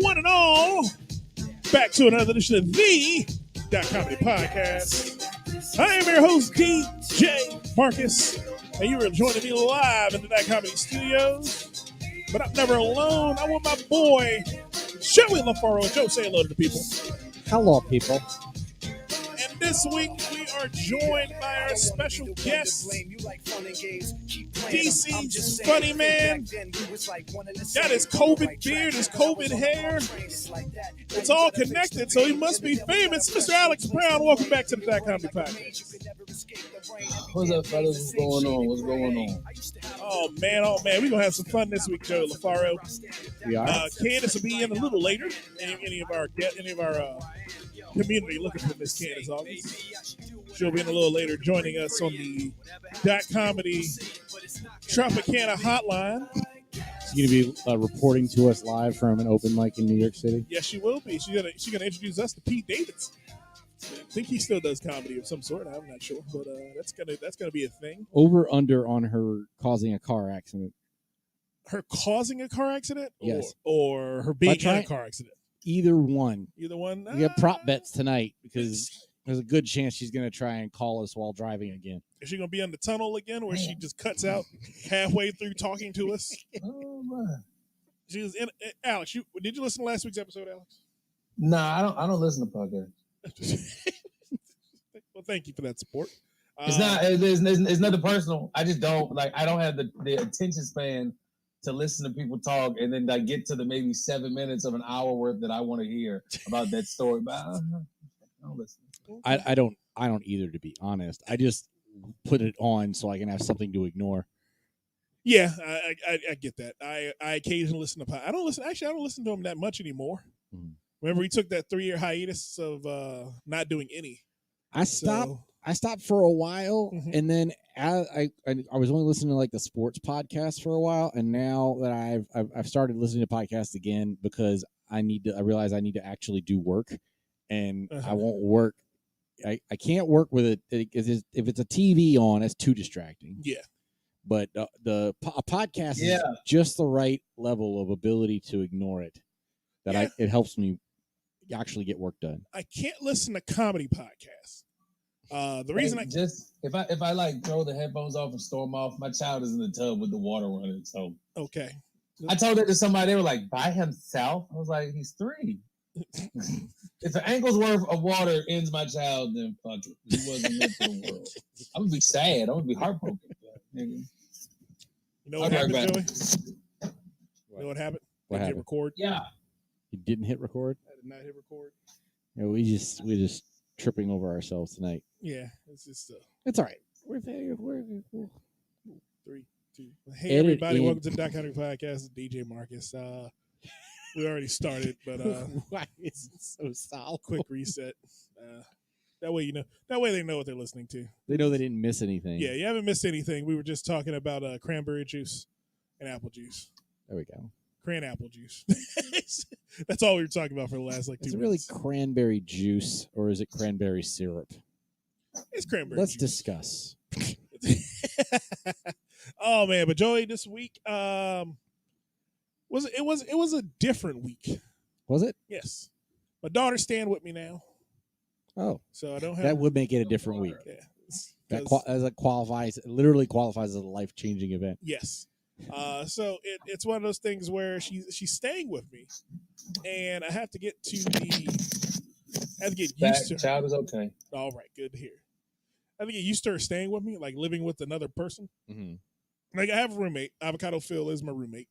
one and all, back to another edition of the Comedy Podcast. I am your host, DJ Marcus, and you are joining me live in the Comedy Studios. But I'm never alone. I'm with my boy, Joey LaFaro. Joe, say hello to the people. Hello, people. And this week, we are joined by our special guest, DC's funny man. Got his COVID beard, his COVID hair. It's all connected, so he must be famous. Mr. Alex Brown, welcome back to the Comedy Podcast. What's up, fellas? What's going on? What's going on? Oh man, we're gonna have some fun this week, Joe LaFaro. We are. Candace will be in a little later. Any of our community looking for Miss Candace August. She'll be in a little later, joining us on the Comedy Tropicana hotline. She's going to be reporting to us live from an open mic in New York City. Yes, she will be. She's gonna introduce us to Pete Davidson. I think he still does comedy of some sort. I'm not sure, but that's gonna be a thing. Over under on her causing a car accident. Her causing a car accident, yes, or her being in a car accident. Either one. Either one. We have prop bets tonight because there's a good chance she's going to try and call us while driving again. Is she going to be in the tunnel again, where she just cuts out halfway through talking to us? Oh, man. She was in. Alex, did you listen to last week's episode, Alex? Nah, I don't listen to podcasts. Well, thank you for that support. It's nothing personal. I just don't I don't have the attention span to listen to people talk and then get to the maybe 7 minutes of an hour worth that I want to hear about that story. But I don't listen. I don't either, to be honest. I just put it on so I can have something to ignore. Yeah, I get that. I occasionally listen to. I don't listen to him that much anymore. Mm-hmm. Remember, he took that 3-year hiatus of not doing any. I stopped for a while, mm-hmm. and then I was only listening to the sports podcast for a while, and now that I've started listening to podcasts again because I realize I need to actually do work, and I won't work. I can't work with it if it's a TV on. It's too distracting. Yeah, but a podcast is just the right level of ability to ignore it. It helps me actually get work done. I can't listen to comedy podcasts. The reason if I throw the headphones off and storm off, my child is in the tub with the water running. So okay, I told that to somebody. They were like, by himself. I was like, he's 3. If an ankle's worth of water ends my child, then fuck it. He wasn't meant for the world. I'm gonna be sad. I'm gonna be heartbroken. You know what happened, Joey? You know what happened? What happened? Hit record? Yeah. You didn't hit record? I did not hit record. Yeah, we just tripping over ourselves tonight. Yeah, it's just it's all right. We're 3, 2. Hey everybody, welcome to the Comedy Podcast. It's DJ Marcus. We already started, but why is it so solid? Quick reset. That way they know what they're listening to. They know they didn't miss anything. Yeah, you haven't missed anything. We were just talking about cranberry juice and apple juice. There we go. Cran apple juice. That's all we were talking about for the last 2 minutes. Is it really cranberry juice or is it cranberry syrup? It's cranberry Let's juice. Discuss. Oh man, but Joey, this week was a different week. Was it? Yes. My daughter's staying with me now. Oh. So I don't have that would make it a different week. Yeah. That literally qualifies as a life-changing event. Yes. So it's one of those things where she's staying with me, and I have to get used to her. Child is okay. All right, good to hear. I have to get used to her staying with me, like living with another person. Mm-hmm. I have a roommate. Avocado Phil is my roommate.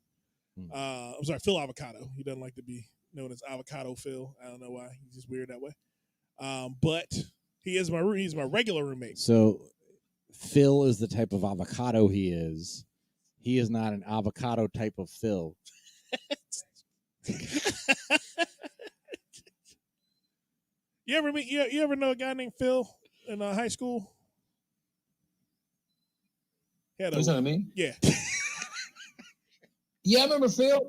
Mm-hmm. I'm sorry, Phil Avocado. He doesn't like to be known as Avocado Phil. I don't know why. He's just weird that way. But he's my regular roommate. So Phil is the type of avocado he is. He is not an avocado type of Phil. You ever know a guy named Phil in high school? What's that mean? Yeah. Yeah, I remember Phil.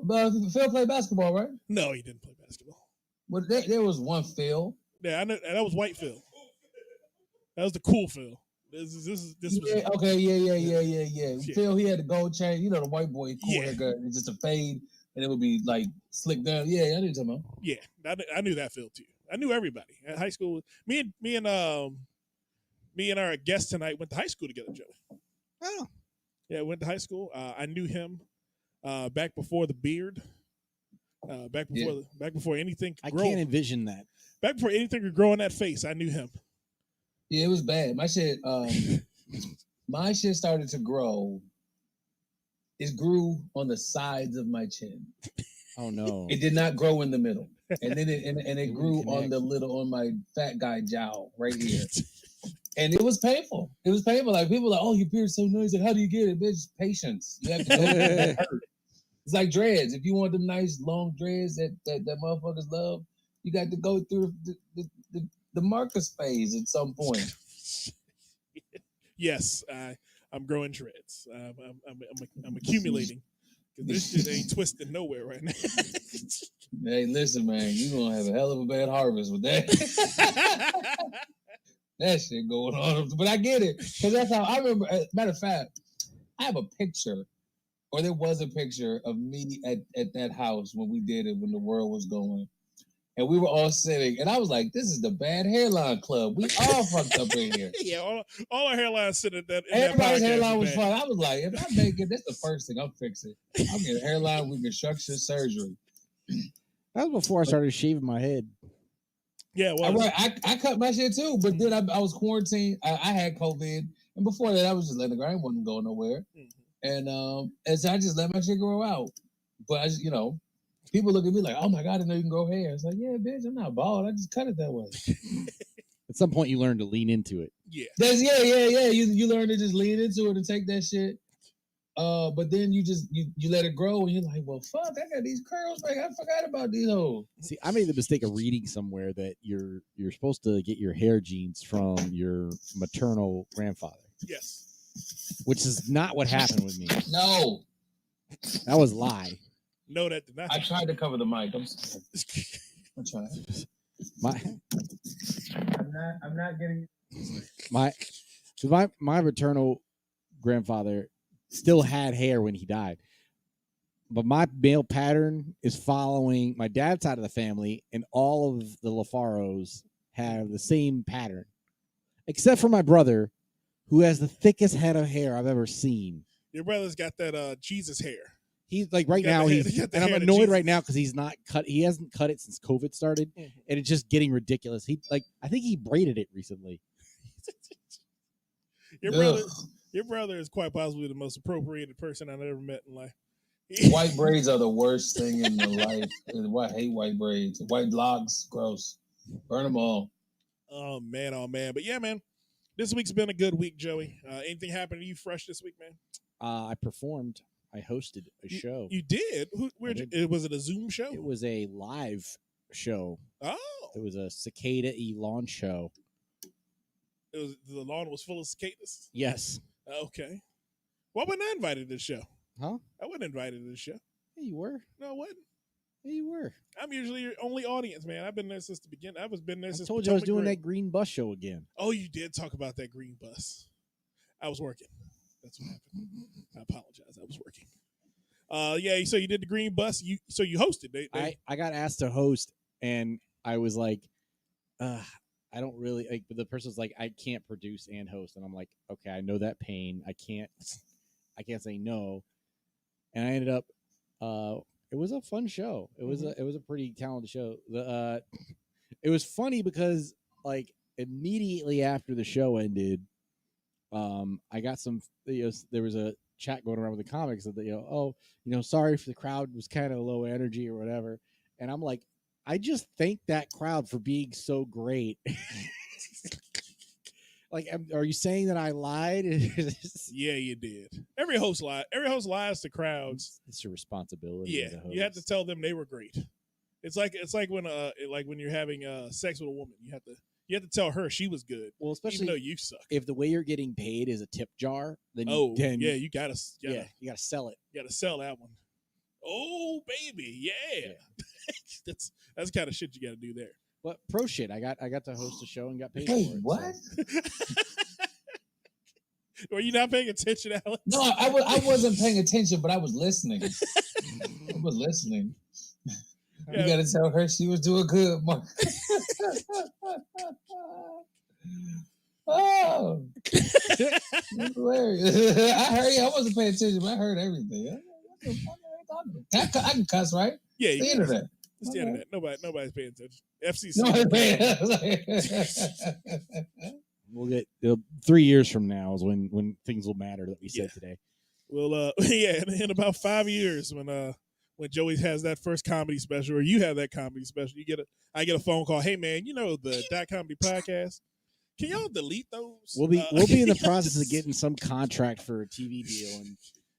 Phil played basketball, right? No, he didn't play basketball. Well, there was one Phil. Yeah, I know that was white Phil. That was the cool Phil. This was okay, yeah. Phil, he had the gold chain. You know, the white boy, cool haircut, just a fade and it would be like slicked down. Yeah, I know what you're talking about. Yeah, I knew that feel too. I knew everybody at high school. Me and our guest tonight went to high school together, Joey. Oh, Yeah, went to high school. I knew him back before the beard. Back before anything could I grow. can't envision that. Back before anything could grow on that face, I knew him. Yeah, it was bad. My shit started to grow. It grew on the sides of my chin. Oh no! It did not grow in the middle, and then it grew connect. on my fat guy jowl right here, and it was painful. It was painful. Like people were like, oh, your beard's so nice. Like, how do you get it, bitch? Patience. You have to go. It hurt. It's like dreads. If you want them nice long dreads that motherfuckers love, you got to go through the Marcus phase at some point. Yes, I'm growing dreads. I'm accumulating because this shit ain't twisting nowhere right now. Hey, listen, man, you gonna have a hell of a bad harvest with that. That shit going on, but I get it because that's how I remember. Matter of fact, I have a picture, or there was a picture of me at that house when we did it when the world was going. And we were all sitting, and I was like, "This is the bad hairline club. We all fucked up in here." Yeah, all our hairlines sitting at that. Everybody's hairline was bad. fun. I was like, "If I make it, that's the first thing I'm fixing. I'm getting hairline reconstruction surgery." That was before I started shaving my head. Yeah, well, I cut my shit too, but then I was quarantined. I had COVID, and before that, I was just letting the grain wasn't going nowhere, and so I just let my shit grow out. But people look at me like, "Oh my god, I know you can grow hair." It's like, yeah, bitch, I'm not bald. I just cut it that way. At some point, you learn to lean into it. Yeah. Yeah. You learn to just lean into it and take that shit. But then you let it grow, and you're like, well, fuck, I got these curls. Like, I forgot about these hoes. See, I made the mistake of reading somewhere that you're supposed to get your hair genes from your maternal grandfather. Yes. Which is not what happened with me. No. That was a lie. No, that did not. I tried to cover the mic. I'm sorry. I'm trying. I'm not getting my maternal grandfather still had hair when he died. But my male pattern is following my dad's side of the family, and all of the LaFaros have the same pattern. Except for my brother, who has the thickest head of hair I've ever seen. Your brother's got that Jesus hair. He's like right now, and I'm annoyed right now because he's not cut. He hasn't cut it since COVID started, and it's just getting ridiculous. I think he braided it recently. Your brother is quite possibly the most appropriated person I've ever met in life. White braids are the worst thing in the life. I hate white braids. White locks, gross. Burn them all. Oh man. But yeah, man, this week's been a good week, Joey. Anything happened to you fresh this week, man? I performed. I hosted a show. You did? Was it a Zoom show? It was a live show. Oh. It was a cicada lawn show. The lawn was full of cicadas? Yes. Okay. Why wasn't I invited to the show? Huh? I wasn't invited to the show. Yeah, you were. No, I wasn't. Yeah, you were. I'm usually your only audience, man. I've been there since the beginning. I told you I was doing that green bus show again. Oh, you did talk about that green bus. I was working. That's what happened. I apologize. I was working. Yeah. So you did the green bus. You hosted. I got asked to host, and I was like, I don't really like. But the person's like, I can't produce and host, and I'm like, okay, I know that pain. I can't say no. And I ended up. It was a fun show. It was a pretty talented show. It was funny because like immediately after the show ended, I got some. There was a chat going around with the comics that sorry if the crowd was kind of low energy or whatever. And I'm like, I just thank that crowd for being so great. Like, are you saying that I lied? Yeah, you did. Every host lies. Every host lies to crowds. It's your responsibility. Yeah, you have to tell them they were great. It's like when you're having sex with a woman, you have to tell her she was good. Well, especially even though you suck. If the way you're getting paid is a tip jar, then you gotta sell it. You gotta sell that one. Oh baby, yeah. that's the kind of shit you gotta do there. But pro shit, I got to host a show and got paid for it. What? So. Were you not paying attention, Alex? No, I wasn't paying attention, but I was listening. I was listening. Yeah. You got to tell her she was doing good, Mark. Oh, that's hilarious. I heard. I wasn't paying attention, but I heard everything. I can cuss, right? Yeah, It's the internet. It's the internet. Nobody's paying attention. FCC. We'll get 3 years from now is when things will matter that we said today. Well, yeah, in about 5 years when Joey has that first comedy special, or you have that comedy special, I get a phone call. Hey man, the Dot Comedy Podcast. Can y'all delete those? We'll be in the process of getting some contract for a TV deal, and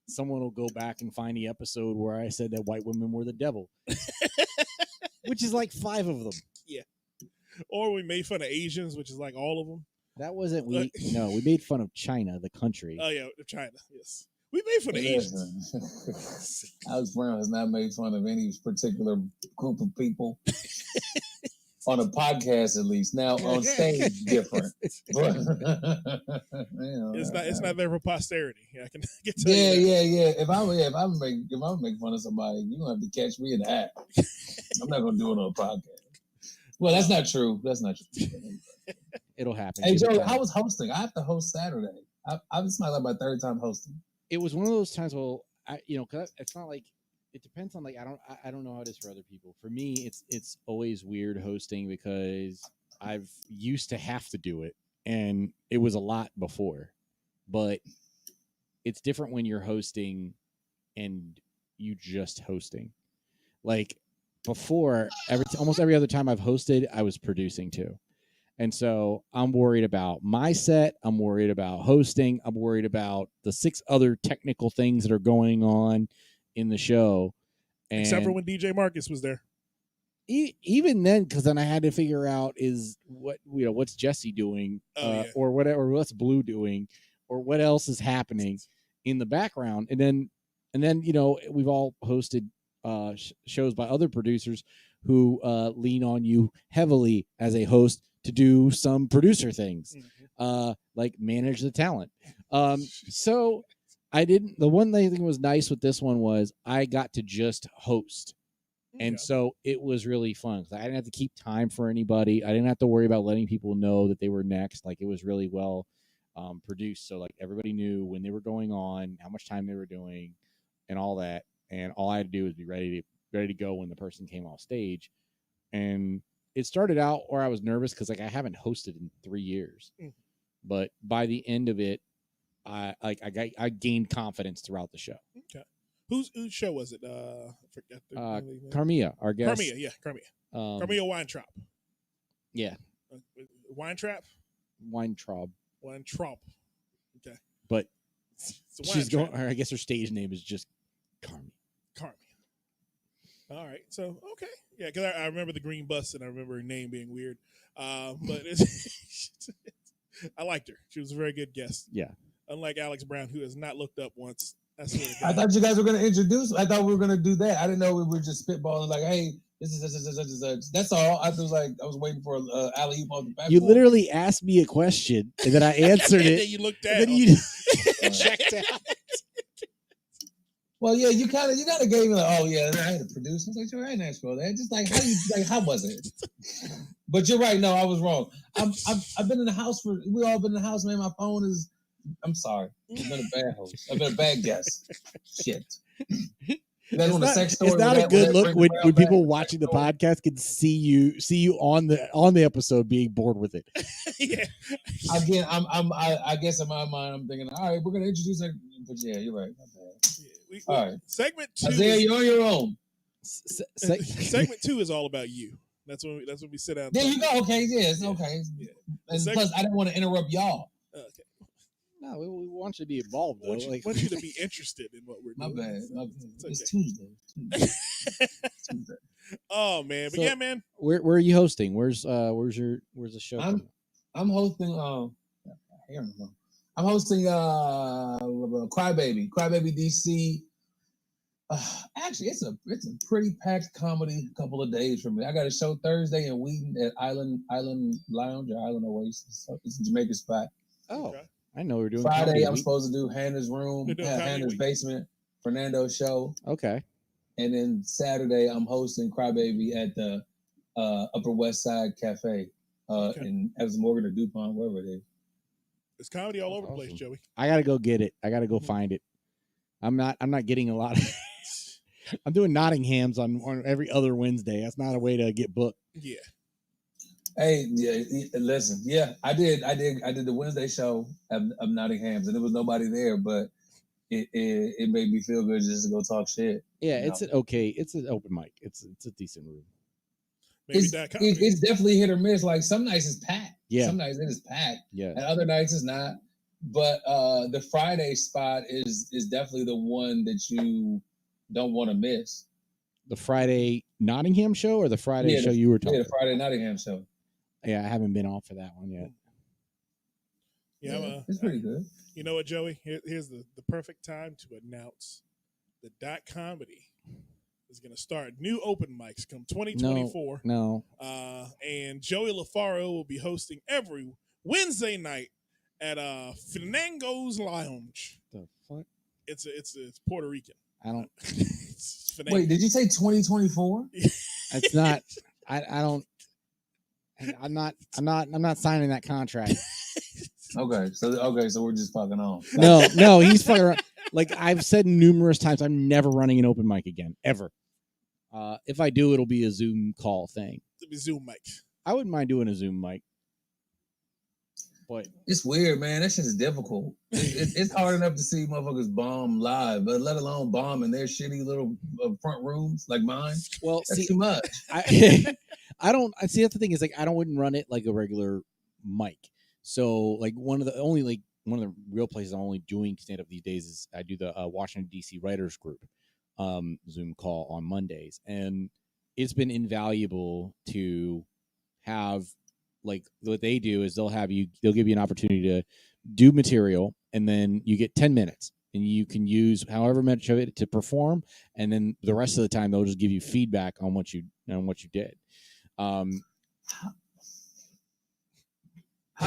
someone will go back and find the episode where I said that white women were the devil, which is like 5 of them. Yeah. Or we made fun of Asians, which is like all of them. That wasn't we made fun of China, the country. Oh yeah, China. Yes, we made fun of Asians. Alex Brown has not made fun of any particular group of people. On a podcast, at least. Now on stage, different. But, it's not there for posterity. I can get to yeah. If I make fun of somebody, you gonna have to catch me in the act. I'm not gonna do it on a podcast. Well, that's not true. It'll happen. Hey Joe, I was hosting. I have to host Saturday. This is like my 3rd time hosting. It was one of those times. Well, cause it's not like. It depends on I don't know how it is for other people. For me, it's always weird hosting because I've used to have to do it, and it was a lot before. But it's different when you're hosting and you just hosting. Like before, almost every other time I've hosted, I was producing too. And so I'm worried about my set. I'm worried about hosting. I'm worried about the 6 other technical things that are going on in the show, except for when DJ Marcus was there. Even then, because then I had to figure out what's Jesse doing, or whatever, what's Blue doing, or what else is happening in the background, and then we've all hosted shows by other producers who lean on you heavily as a host to do some producer things, like manage the talent. So. The one thing that was nice with this one was I got to just host. And so it was really fun. I didn't have to keep time for anybody. I didn't have to worry about letting people know that they were next. Like it was really well produced. So like everybody knew when they were going on, how much time they were doing and all that. And all I had to do was be ready to go when the person came off stage. And it started out where I was nervous because I haven't hosted in 3 years. But by the end of it, I gained confidence throughout the show. Okay, whose show was it? Forget Carmia, our guest. Carmia. Carmia Weintraub. Yeah, Weintraub. Okay, but she's going. I guess her stage name is just Carmia. All right, so okay, yeah, because I remember the green bus and I remember her name being weird, but I liked her. She was a very good guest. Yeah. Unlike Alex Brown, who has not looked up once. I thought you guys were going to introduce. I thought we were going to do that. I didn't know we were just spitballing like, hey, this is. That's all. I was waiting for alley oop on the back. You literally asked me a question, and then I answered it. And then you looked at it. And then you checked out. Well, yeah, you kind of gave me like, oh yeah, I had to produce. I was like, sure, I didn't ask for that. Just like, how was it? But you're right. No, I was wrong. I've been in the house we all been in the house, man. My phone is. I'm sorry. I've been a bad host. I've been a bad guest. Shit. It's not a good look when people watching the podcast can see you on the episode being bored with it. Yeah. Again, I guess in my mind I'm thinking, all right, we're gonna introduce her. But yeah, you're right. Yeah, all right. Segment 2. Isaiah, you're on your own. Segment 2 is all we you. That's when we sit down. There you go. Okay, yeah, it's okay. Yeah. And plus, I didn't want to interrupt y'all. Okay. No, we want you to be involved, though. We want you to be interested in what we're doing. My bad. It's Tuesday. Tuesday. Oh man, but yeah, man. Where are you hosting? Where's the show? I'm hosting. I'm hosting. Crybaby DC. Actually, it's a pretty packed comedy couple of days for me. I got a show Thursday in Wheaton at Island Lounge or Island Oasis. It's a Jamaican spot. Oh. Okay. I know we're doing Friday, Comedy I'm Week. supposed to do Hannah's room, You're doing Comedy Hannah's Week. basement, Fernando's show. Okay. And then Saturday, I'm hosting Crybaby at the Upper West Side Cafe in Evans Morgan or DuPont, wherever it is. It's comedy all over the Awesome. place, Joey. I gotta go get it. I gotta go find it. I'm not getting a lot of I'm doing Nottingham's on every other Wednesday. That's not a way to get booked. Yeah. Hey, yeah, listen, yeah, I did the Wednesday show of Nottingham's, and there was nobody there, but it made me feel good just to go talk shit. Yeah, it's an open mic. It's a decent room. Maybe it's definitely hit or miss. Like some nights it's packed. Yeah. Some nights it is packed. Yeah. And other nights it's not. But the Friday spot is definitely the one that you don't want to miss. The Friday Nottingham show or the Friday show you were talking about? Yeah, the Friday Nottingham show. Yeah, I haven't been on for that one yet. Yeah, it's pretty good. You know what, Joey? Here's the perfect time to announce the Dot Comedy is going to start. New open mics come 2024. No. And Joey LaFaro will be hosting every Wednesday night at Fernando's Lounge. The fuck? It's Puerto Rican. I don't. Wait, did you say 2024? It's not. I don't. I'm not signing that contract. Okay, so we're just fucking on. No, he's fucking around. Like I've said numerous times, I'm never running an open mic again, ever. If I do, it'll be a Zoom call thing. It'll be Zoom mic. I wouldn't mind doing a Zoom mic, but it's weird, man. That shit is difficult. It's hard enough to see motherfuckers bomb live, but let alone bomb in their shitty little front rooms like mine. Well, that's too much. I don't. I see. That's the thing is like I wouldn't run it like a regular mic. So like one of the real places I'm only doing stand up these days is I do the Washington D.C. Writers Group Zoom call on Mondays, and it's been invaluable to have like what they do is they'll give you an opportunity to do material, and then you get 10 minutes. And you can use however much of it to perform, and then the rest of the time they'll just give you feedback on what you did. How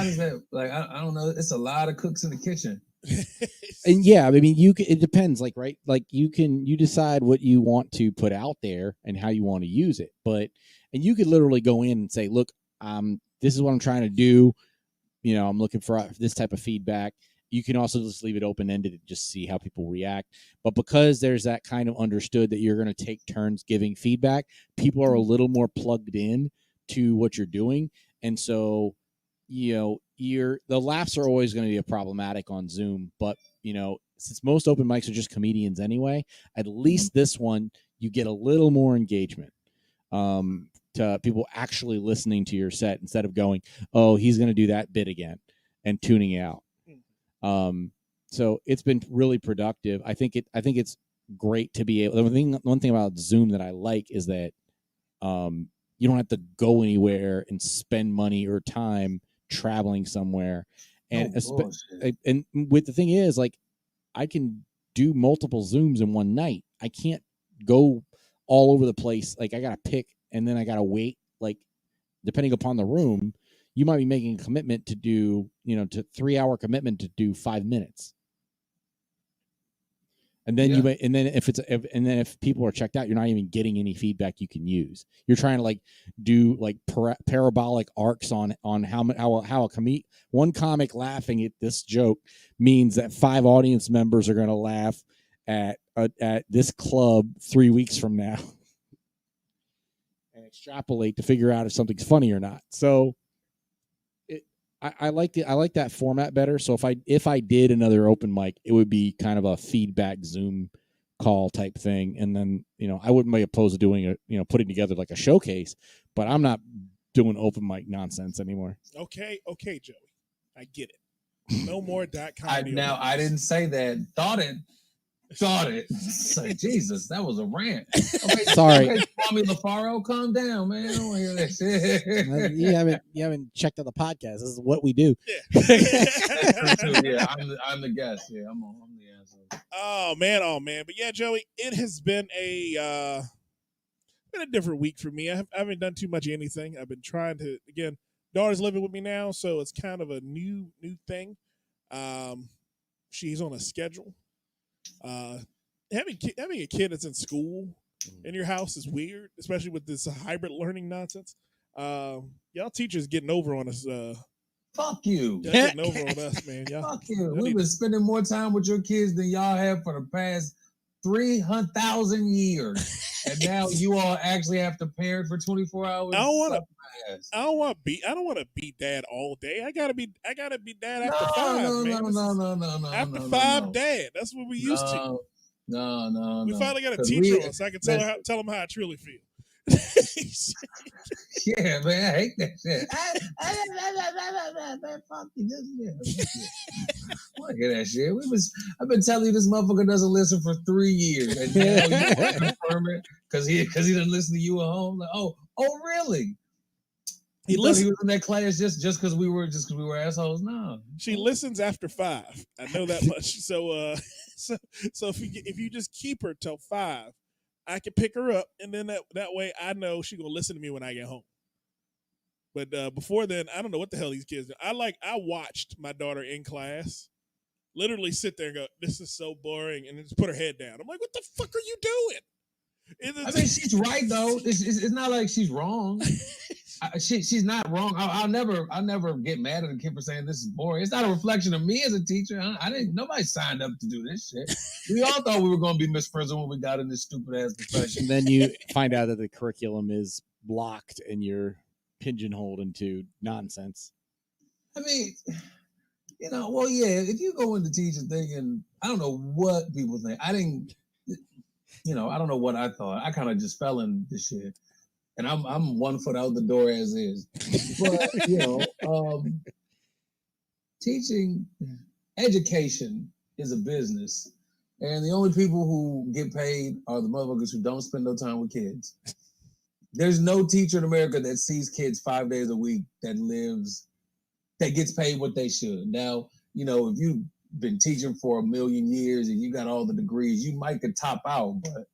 does that like? I don't know. It's a lot of cooks in the kitchen. And yeah, I mean, it depends. Like right, like you decide what you want to put out there and how you want to use it. And you could literally go in and say, look, this is what I'm trying to do. You know, I'm looking for this type of feedback. You can also just leave it open-ended and just see how people react. But because there's that kind of understood that you're going to take turns giving feedback, people are a little more plugged in to what you're doing. And so, you know, the laughs are always going to be a problematic on Zoom. But, you know, since most open mics are just comedians anyway, at least this one, you get a little more engagement to people actually listening to your set instead of going, oh, he's going to do that bit again and tuning out. So it's been really productive. I think it's great to be able. One thing about Zoom that I like is that you don't have to go anywhere and spend money or time traveling somewhere. And and with the thing is, like, I can do multiple Zooms in one night. I can't go all over the place. Like I gotta pick, and then I gotta wait. Like depending upon the room, you might be making a commitment to do, to 3-hour commitment to do 5 minutes. And then if people are checked out, you're not even getting any feedback you can use. You're trying to like do like parabolic arcs on how one comic laughing at this joke means that 5 audience members are going to laugh at this club 3 weeks from now, and extrapolate to figure out if something's funny or not. So I like that format better. So if I did another open mic, it would be kind of a feedback Zoom call type thing. And then, I wouldn't be opposed to doing putting together like a showcase, but I'm not doing open mic nonsense anymore. Okay, Joey. I get it. No more .comedy. I didn't say that. Thought it. Like, Jesus, that was a rant. Okay, sorry. Tommy LaFaro, calm down, man. I don't want to hear that shit. You haven't checked out the podcast. This is what we do. Yeah, I'm the guest. Yeah, I'm the answer. Oh man. But yeah, Joey, it has been a different week for me. I haven't done too much of anything. I've been trying to, again, daughter's living with me now, so it's kind of a new thing. She's on a schedule. Having a kid that's in school in your house is weird, especially with this hybrid learning nonsense. Y'all teachers getting over on us. Fuck you. Y'all getting over on us, man. Fuck you. We've been spending more time with your kids than y'all have for the past 300,000 years, and now you all actually have to parent for 24 hours. I don't want to be dad all day. I gotta be dad after 5. No. After 5, dad. That's what we used to. No. We finally got a teacher on, so I can tell them how I truly feel. Yeah, man, I hate that shit. Fuck you. Look at that shit. I've been telling you this motherfucker doesn't listen for 3 years, and now you confirm it because he doesn't listen to you at home. Like, oh, really? He was in that class just because we were assholes. No, she listens after 5. I know that much. So if you just keep her till 5. I can pick her up, and then that way I know she's gonna listen to me when I get home. But before then, I don't know what the hell these kids do. I watched my daughter in class literally sit there and go, "This is so boring," and then just put her head down. I'm like, "What the fuck are you doing?" I mean, she's right though. It's not like she's wrong. She's not wrong. I'll never get mad at a kid for saying this is boring. It's not a reflection of me as a teacher. Nobody signed up to do this shit. We all thought we were going to be Miss Frizzle when we got in this stupid ass profession. And then you find out that the curriculum is blocked and you're pigeonholed into nonsense. I mean, well, yeah. If you go into teaching thinking, I don't know what people think. I don't know what I thought. I kind of just fell in this shit. And I'm 1 foot out the door as is. But, teaching, education is a business. And the only people who get paid are the motherfuckers who don't spend no time with kids. There's no teacher in America that sees kids 5 days a week that gets paid what they should. Now, if you've been teaching for 1,000,000 years and you got all the degrees, you might could top out, but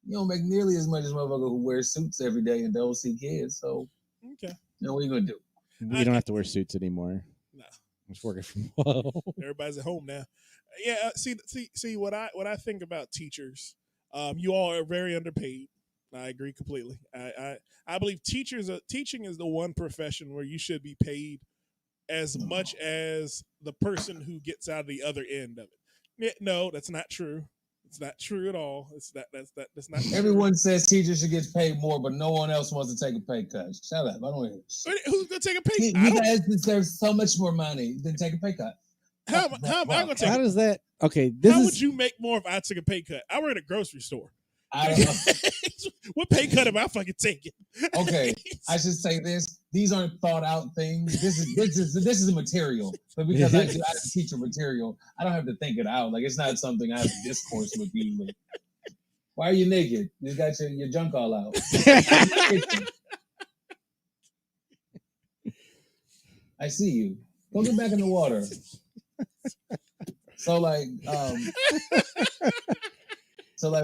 you don't make nearly as much as motherfucker who wears suits every day and don't see kids. So, okay. What are you gonna do? We don't have to wear suits anymore. No, I'm just working from home. Everybody's at home now. Yeah. See what I think about teachers. You all are very underpaid. I agree completely. I believe teaching is the one profession where you should be paid as much as the person who gets out of the other end of it. Yeah, no, that's not true. It's not true at all. That's not true. Everyone says teachers should get paid more, but no one else wants to take a pay cut. Shut up. I don't hear this. Who's gonna take a pay cut? You guys deserve so much more money than take a pay cut. How am I gonna take? How does that? Okay, would you make more if I took a pay cut? I work at a grocery store. I don't know. What pay cut am I fucking taking? Okay, I should say this. These aren't thought out things. This is a material. But because I teach a material, I don't have to think it out. Like, it's not something I have a discourse with you. Like, why are you naked? You got your junk all out. I see you. Go get back in the water. So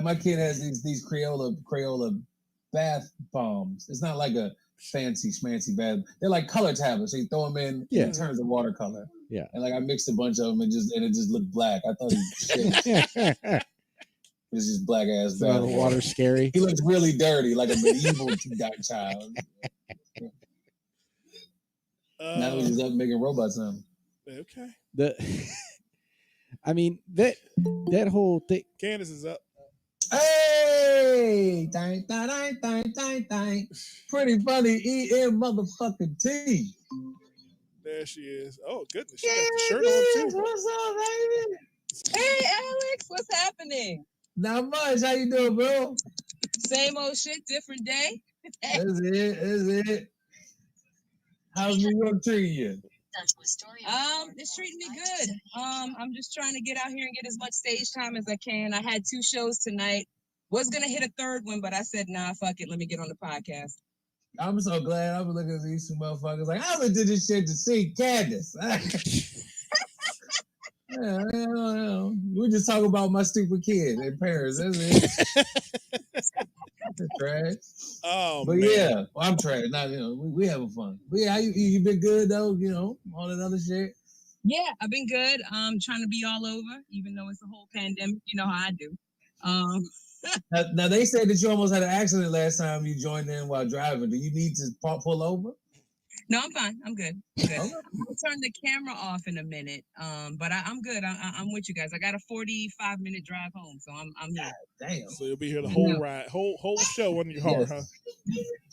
my kid has these Crayola bath bombs. It's not like a fancy schmancy bath. They're like color tablets. So you throw them in, it turns to watercolor. Yeah. And I mixed a bunch of them and it just looked black. I thought it was shit. It's just black ass bath. The water scary. He looks really dirty, like a medieval child. Now he's just up making robots now. Okay. That whole thing. Candace is up. Hey, dang. Pretty funny EM motherfucking T. There she is. Oh goodness, she got the shirt on too. What's up, baby? Hey Alex, what's happening? Not much. How you doing, bro? Same old shit, different day. That's it. How's New York treating you? It's treating me good. I'm just trying to get out here and get as much stage time as I can. I had 2 shows tonight. Was gonna hit a third one, but I said, nah, fuck it. Let me get on the podcast. I'm so glad. I've been looking at these 2 motherfuckers like, I would do this shit to see Candace. Yeah, we just talk about my stupid kid in Paris. That's it. That's trash. Oh, but man. Yeah, I'm trash. Not we having fun. But yeah, you been good though. All that other shit. Yeah, I've been good. Trying to be all over, even though it's a whole pandemic. You know how I do. Now they said that you almost had an accident last time you joined in while driving. Do you need to pull over? No, I'm fine. I'm good. I'm good. Okay. I'm gonna turn the camera off in a minute. But I'm good. I'm with you guys. I got a 45-minute drive home, so I'm here. Damn. So you'll be here the whole ride, whole show on your car, Yes. huh?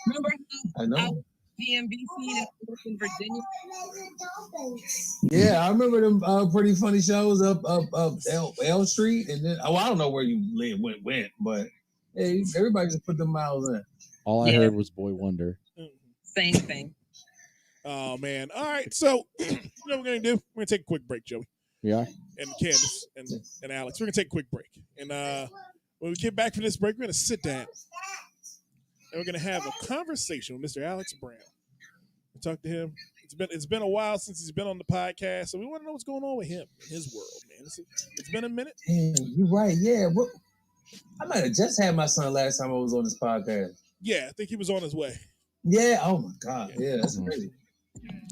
Remember I how know. DMVC in Virginia? Yeah, I remember them pretty funny shows up L Street, and then I don't know where you went, but hey, everybody just put them miles in. All I heard was Boy Wonder. Same thing. Oh man! All right, so you know what we're gonna do? We're gonna take a quick break, Joey. Yeah. And Candace and Alex. We're gonna take a quick break, and when we get back from this break, we're gonna sit down and we're gonna have a conversation with Mr. Alex Brown. We talk to him. It's been a while since he's been on the podcast, so we want to know what's going on with him in his world, man. It's been a minute. Damn, you're right. Yeah, I might have just had my son last time I was on this podcast. Yeah, I think he was on his way. Yeah. Oh my God. Yeah, that's crazy.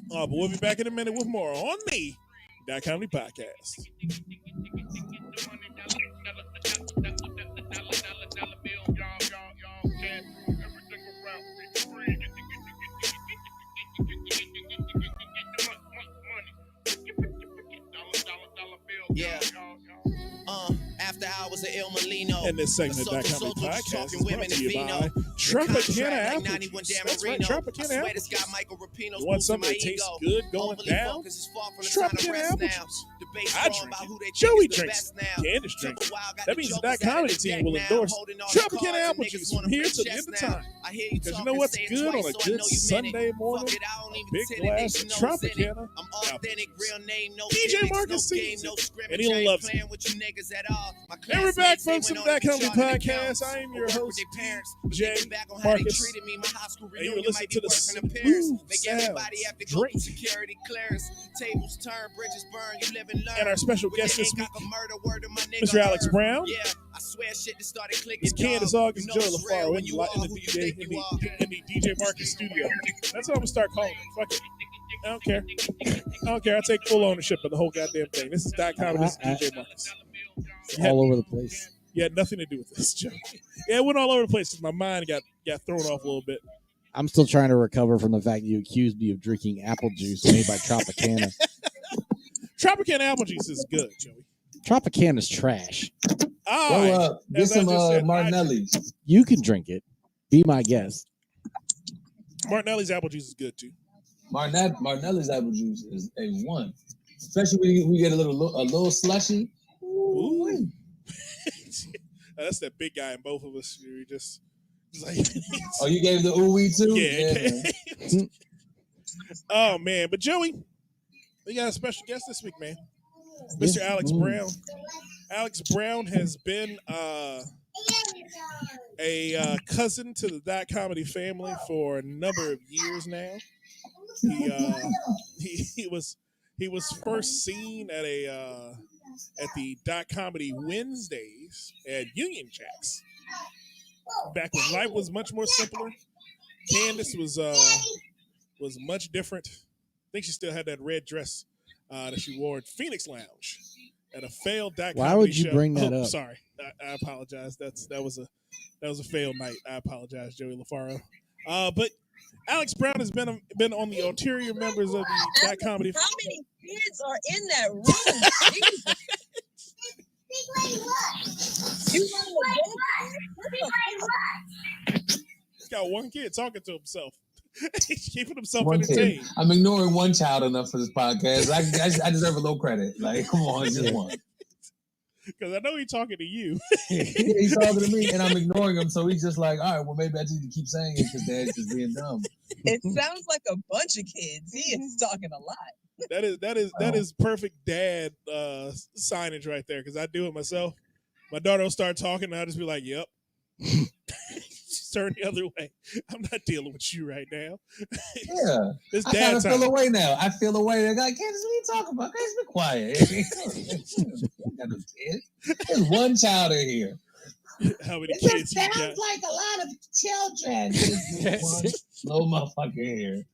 But we'll be back in a minute with more on the That Comedy Podcast. Yeah. After hours of Il Molino. And this segment of That Comedy Podcast is brought to you by Tropicana Apple Juice. That's right, Tropicana Apple Juice. You want something that tastes good going down? Tropicana Apple Juice. I drink it. Joey drinks it. Candace drinks it. That means That Comedy team will endorse Tropicana Apple Juice from here to the end of time. Because you know what's good on a good Sunday morning? A big glass of Tropicana Apple Juice. DJ Marcus sees it, and he loves it. And we're back from some That Comedy Podcast. I am your host, Jay Marcus, and you are listening to the Smooth Sounds Drink. And our special guest this week, Mr. Alex Brown, Ms. Candace August, Joe LaFaro in the DJ Marcus studio. That's what I'm gonna start calling it. Fuck it. I don't care. I take full ownership of the whole goddamn thing. This is That Comedy. This is DJ Marcus. All over the place. You had nothing to do with this, Joe. Yeah, it went all over the place because my mind got thrown off a little bit. I'm still trying to recover from the fact that you accused me of drinking apple juice made by Tropicana. Tropicana apple juice is good, Joey. Tropicana's trash. Get some Martinelli's. You can drink it. Be my guest. Martinelli's apple juice is good too. Martinelli's apple juice is A1, especially when we get a little slushy. Ooh. That's that big guy in both of us. We just like, oh, you gave the ooh-wee too? Yeah. Oh man, but Joey, we got a special guest this week, man. Mr. Alex Brown. Alex Brown has been a cousin to the That Comedy family for a number of years now. He was first seen at the That Comedy Wednesdays at Union Jacks back when life was much more simpler. Candace was much different. I think she still had that red dress that she wore at Phoenix Lounge at a failed That Comedy show. Why would you bring that up? Sorry, I apologize. That was a failed night. I apologize, Joey LaFaro. But Alex Brown has been on the ulterior members of the That Comedy. How many kids are in that room? He's got one kid talking to himself. He's keeping himself One entertained. kid. I'm ignoring one child enough for this podcast. I deserve a little credit. Like, come on, just one. Because I know he's talking to you. Yeah, he's talking to me, and I'm ignoring him. So he's just like, all right, well, maybe I just need to keep saying it because Dad's just being dumb. It sounds like a bunch of kids. He is talking a lot. That is perfect dad signage right there. Because I do it myself. My daughter will start talking, and I'll just be like, "Yep." She's turning the other way. I'm not dealing with you right now. Yeah, it's I dad kind of time. feel away now. I feel away. They're like, Candace, what are you talking about? Candace, be quiet. Got no kids. There's one child in here. How many It kids just you got? sounds like a lot of children. There's one little motherfucker here.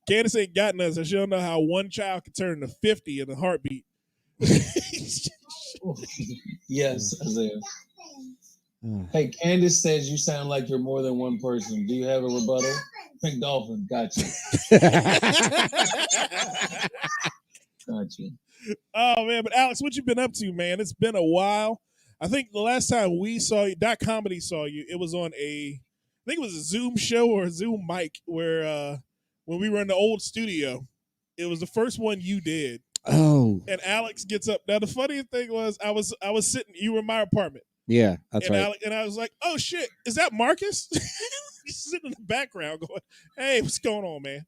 Candace ain't got nothing, so she don't know how one child can turn into 50 in a heartbeat. Yes, Isaiah. Hey, Candace says you sound like you're more than one person. Do you have a rebuttal? Pink Dolphin, got you. Got you. Oh man, but Alex, what you been up to, man? It's been a while. I think the last time we saw you, Dot Comedy saw you, it was on I think it was a Zoom show or a Zoom mic where when we were in the old studio, it was the first one you did. Oh, And Alex gets up. Now the funniest thing was I was sitting. You were in my apartment. yeah, that's and right. Alex, and I was like, "Oh shit, is that Marcus?" He's sitting in the background, going, "Hey, what's going on, man?"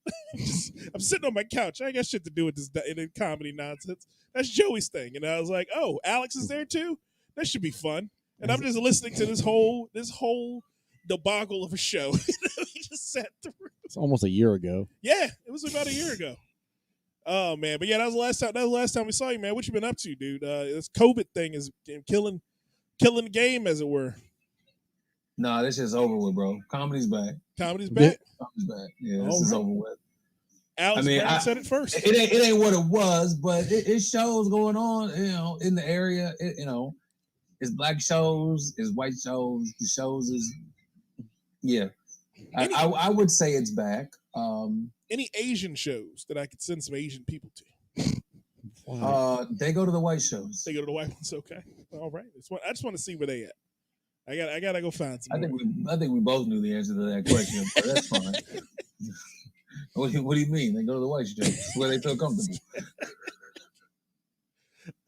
I'm sitting on my couch. I ain't got shit to do with this comedy nonsense. That's Joey's thing. And I was like, "Oh, Alex is there too. That should be fun." And I'm just listening to this whole debacle of a show. We just sat through. It's almost a year ago. Yeah, it was about a year ago. Oh man, but yeah, that was the last time. That was the last time we saw you, man. What you been up to, dude? This COVID thing is killing the game, as it were. Nah, this shit's over with, bro. Comedy's back. Comedy's back. Comedy's back. Yeah, this All is right. over with. Alex Brown said it first. It ain't what it was, but it shows going on, in the area. It's black shows, it's white shows. The shows is, yeah. I would say it's back. Any Asian shows that I could send some Asian people to? They go to the white shows. They go to the white ones. Okay, all right. I just want to see where they at. I gotta go find some. I think we both knew the answer to that question, but that's fine. What do you mean? They go to the white shows where they feel comfortable.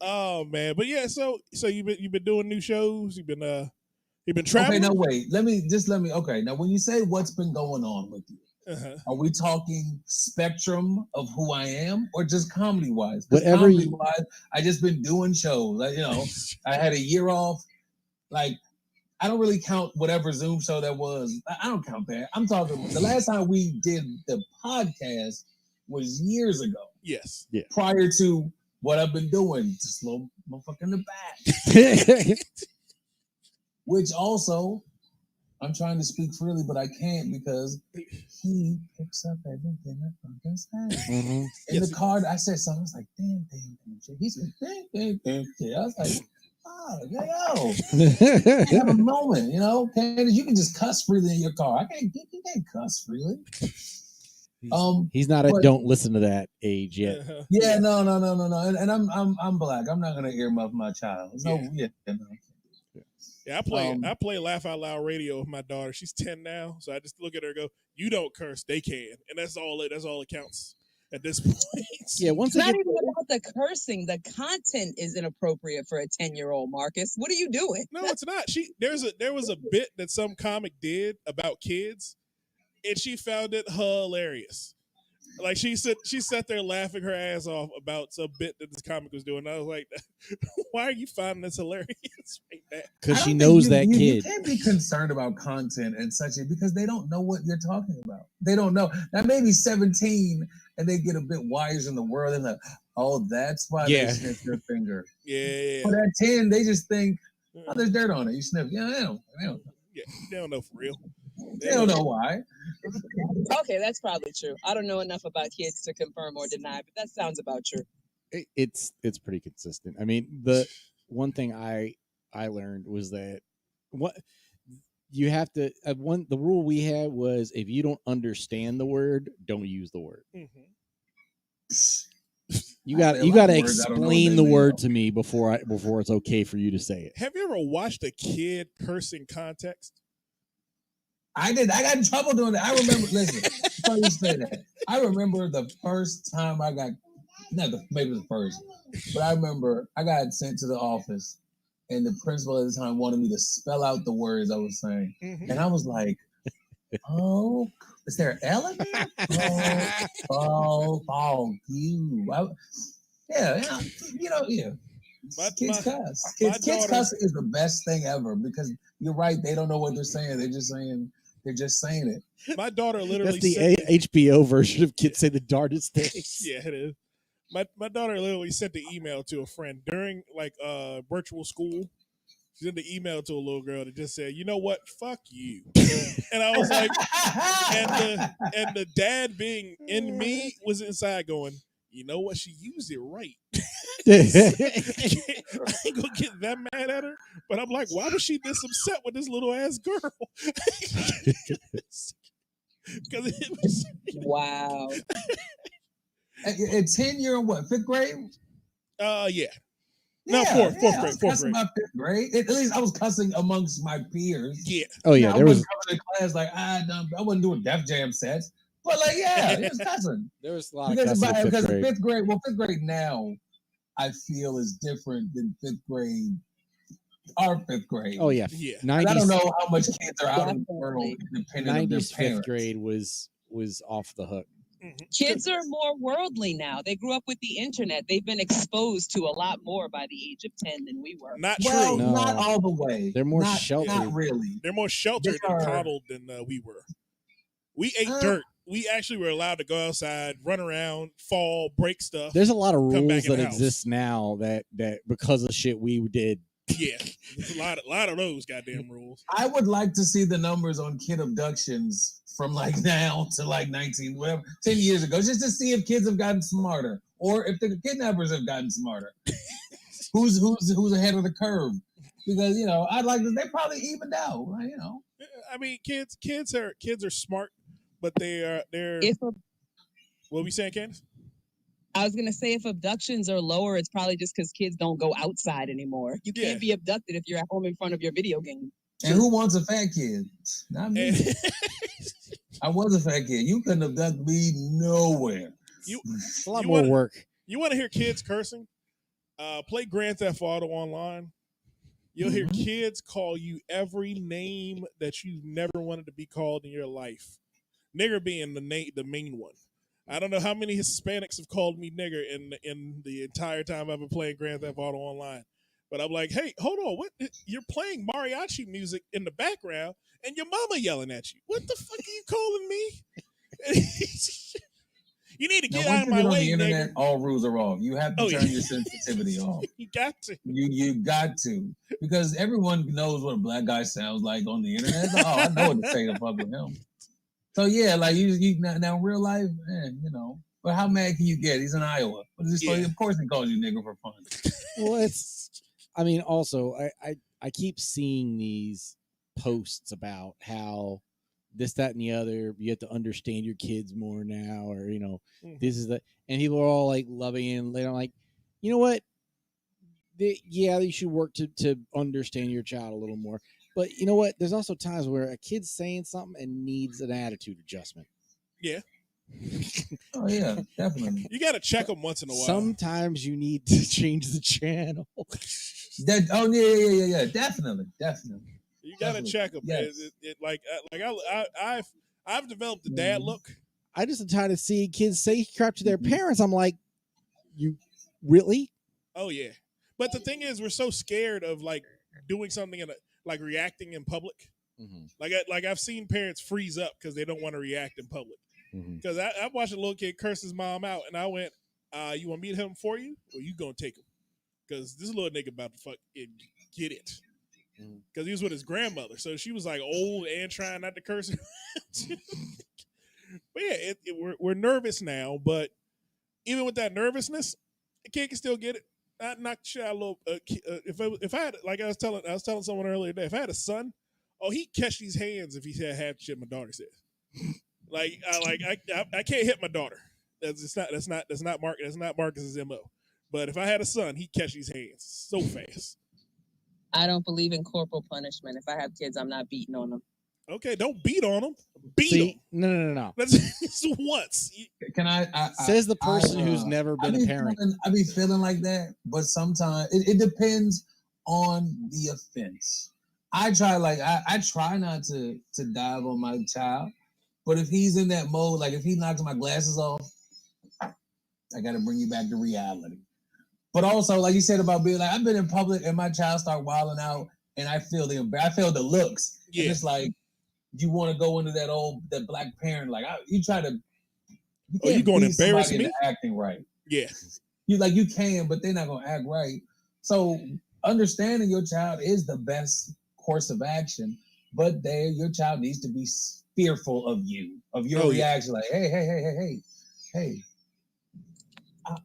Oh man, but yeah. So you've been doing new shows. You've been traveling. Okay, now wait. Let me. Okay, now when you say what's been going on with you. Uh-huh. Are we talking spectrum of who I am, or just comedy wise? Whatever. Comedy wise, I just been doing shows. I had a year off. Like, I don't really count whatever Zoom show that was. I don't count that. I'm talking the last time we did the podcast was years ago. Yes. Yeah. Prior to what I've been doing, just little motherfucker in the back. Which also, I'm trying to speak freely, but I can't because he picks up everything I fucking say. Mm-hmm. In the car, I said something. I was like, damn. He said, damn. I was like, yo, have a moment, Candace, you can just cuss freely in your car. You can't cuss freely. He's not a don't listen to that age yet. Yeah, no. And I'm black. I'm not gonna earmuff my child. Yeah, I play Laugh Out Loud radio with my daughter. She's 10 now, so I just look at her and go, "You don't curse, they can," and that's all it counts at this point. Yeah, it's not even about the cursing. The content is inappropriate for a 10-year-old, Marcus. What are you doing? No, it's not. There was a bit that some comic did about kids, and she found it hilarious. Like she sat there laughing her ass off about some bit that this comic was doing. I was like, "Why are you finding this hilarious?" Because she knows that kid. You can't be concerned about content and such because they don't know what you're talking about. They don't know. Now maybe 17 and they get a bit wise in the world and like, oh, that's why they sniff their finger. Yeah. But at 10, they just think, oh, there's dirt on it. You sniff. Yeah, they don't know. Yeah, they don't know for real. They don't know why. Okay, that's probably true. I don't know enough about kids to confirm or deny, but that sounds about true. It's pretty consistent. I mean, the one thing I learned was that what you have to the rule we had was if you don't understand the word, don't use the word. Mm-hmm. You got to explain the word to me before it's okay for you to say it. Have you ever watched a kid curse in context? I did. I got in trouble doing that. I remember. Listen, before you say that, I remember the first time I got. Maybe the first, but I remember I got sent to the office, and the principal at the time wanted me to spell out the words I was saying, and I was like, "Oh, is there an L in there? You." Yeah. Kids cuss. Kids cuss is the best thing ever because you're right. They don't know what they're saying. They're just saying it. My daughter literally. That's the HBO version of kids say the darndest things. Yeah, it is. My daughter literally sent the email to a friend during virtual school. She sent the email to a little girl that just said, "You know what? Fuck you." And I was like, and the dad being in me was inside going, "You know what? She used it right." I ain't gonna get that mad at her, but I'm like, why was she this upset with this little ass girl? Because it was Wow. At 10, you're in what, 5th grade? yeah. No, fourth I grade. was Fourth cussing grade. my 5th grade. At least I was cussing amongst my peers. Yeah. Oh yeah, Now, there I was wasn't coming to class like I wasn't doing Def Jam sets, but like it was cussing. a lot of Because cussing in because fifth grade. 5th grade, well, 5th grade now, I feel is different than 5th grade. Our 5th grade. Oh yeah, Yeah. 90s, I don't know how much kids are out in the world independent of their 90s parents. fifth grade was off the hook. Kids are more worldly now. They grew up with the internet. They've been exposed to a lot more by the age of 10 than we were. Not Well, true. No. not all the way. They're more not, sheltered. Not really. They're more sheltered They and are- coddled than we were. We ate dirt. We actually were allowed to go outside, run around, fall, break stuff. There's a lot of Come back rules in the that house. exist now that because of shit we did. Yeah, there's a lot of those goddamn rules. I would like to see the numbers on kid abductions from like now to like 10 years ago, just to see if kids have gotten smarter or if the kidnappers have gotten smarter. who's ahead of the curve? Because I'd like to. They probably evened out. I mean, kids are smart, but they're. What we saying, Candace? I was gonna say if abductions are lower, it's probably just because kids don't go outside anymore. You can't be abducted if you're at home in front of your video game. And who wants a fat kid? Not me. I was a fat kid. You couldn't abduct me nowhere. It's a lot more work. You want to hear kids cursing? Play Grand Theft Auto online. You'll hear kids call you every name that you never wanted to be called in your life. Nigger being the main one. I don't know how many Hispanics have called me nigger in the entire time I've been playing Grand Theft Auto online. But I'm like, hey, hold on. What? You're playing mariachi music in the background and your mama yelling at you. What the fuck are you calling me? You need to get out of my way, on the internet, nigger. all rules are off. You have to turn your sensitivity off. You got to. You got to. Because everyone knows what a black guy sounds like on the internet. It's like, I know what to say to fuck with him. So yeah, like you now in real life, but how mad can you get? He's in Iowa. What is this? Of course he calls you nigger for fun. Well, also I keep seeing these posts about how this, that, and the other, you have to understand your kids more now, or this is the, and people are all like loving and they're like, you know what? You should work to understand your child a little more. But you know what? There's also times where a kid's saying something and needs an attitude adjustment. Yeah. Oh yeah, definitely. You got to check them once in a while. Sometimes you need to change the channel. Yeah, definitely. You got to check them. Yes. I've developed a dad look. I just am tired of seeing kids say crap to their parents. I'm like, you really? Oh yeah. But the thing is, we're so scared of like doing something like reacting in public. Like I've seen parents freeze up because they don't want to react in public. Because I watched a little kid curse his mom out, and I went, "You want me to hit him for you, or you gonna take him? Because this little nigga about to fuck and get it." Because he was with his grandmother, so she was like old and trying not to curse him. But yeah, we're nervous now. But even with that nervousness, the kid can still get it. I knocked shit out a little. If I had, like I was telling someone earlier today, if I had a son, he'd catch these hands if he said half the shit my daughter said. I can't hit my daughter. That's not Marcus's MO. But if I had a son, he'd catch these hands so fast. I don't believe in corporal punishment. If I have kids, I'm not beating on them. Okay, don't beat on them. Beat them. No. That's once. Can I says the person who's never been a parent. I be feeling like that, but sometimes it depends on the offense. I try not to dive on my child, but if he's in that mode, like if he knocks my glasses off, I got to bring you back to reality. But also, like you said about being like, I've been in public and my child start wilding out, and I feel the looks. Yeah. And it's like you want to go into that black parent, like you try to. You going to embarrass me? Acting right. Yeah. You can, but they're not gonna act right. So understanding your child is the best course of action, but your child needs to be fearful of you, of your reaction. Like, hey.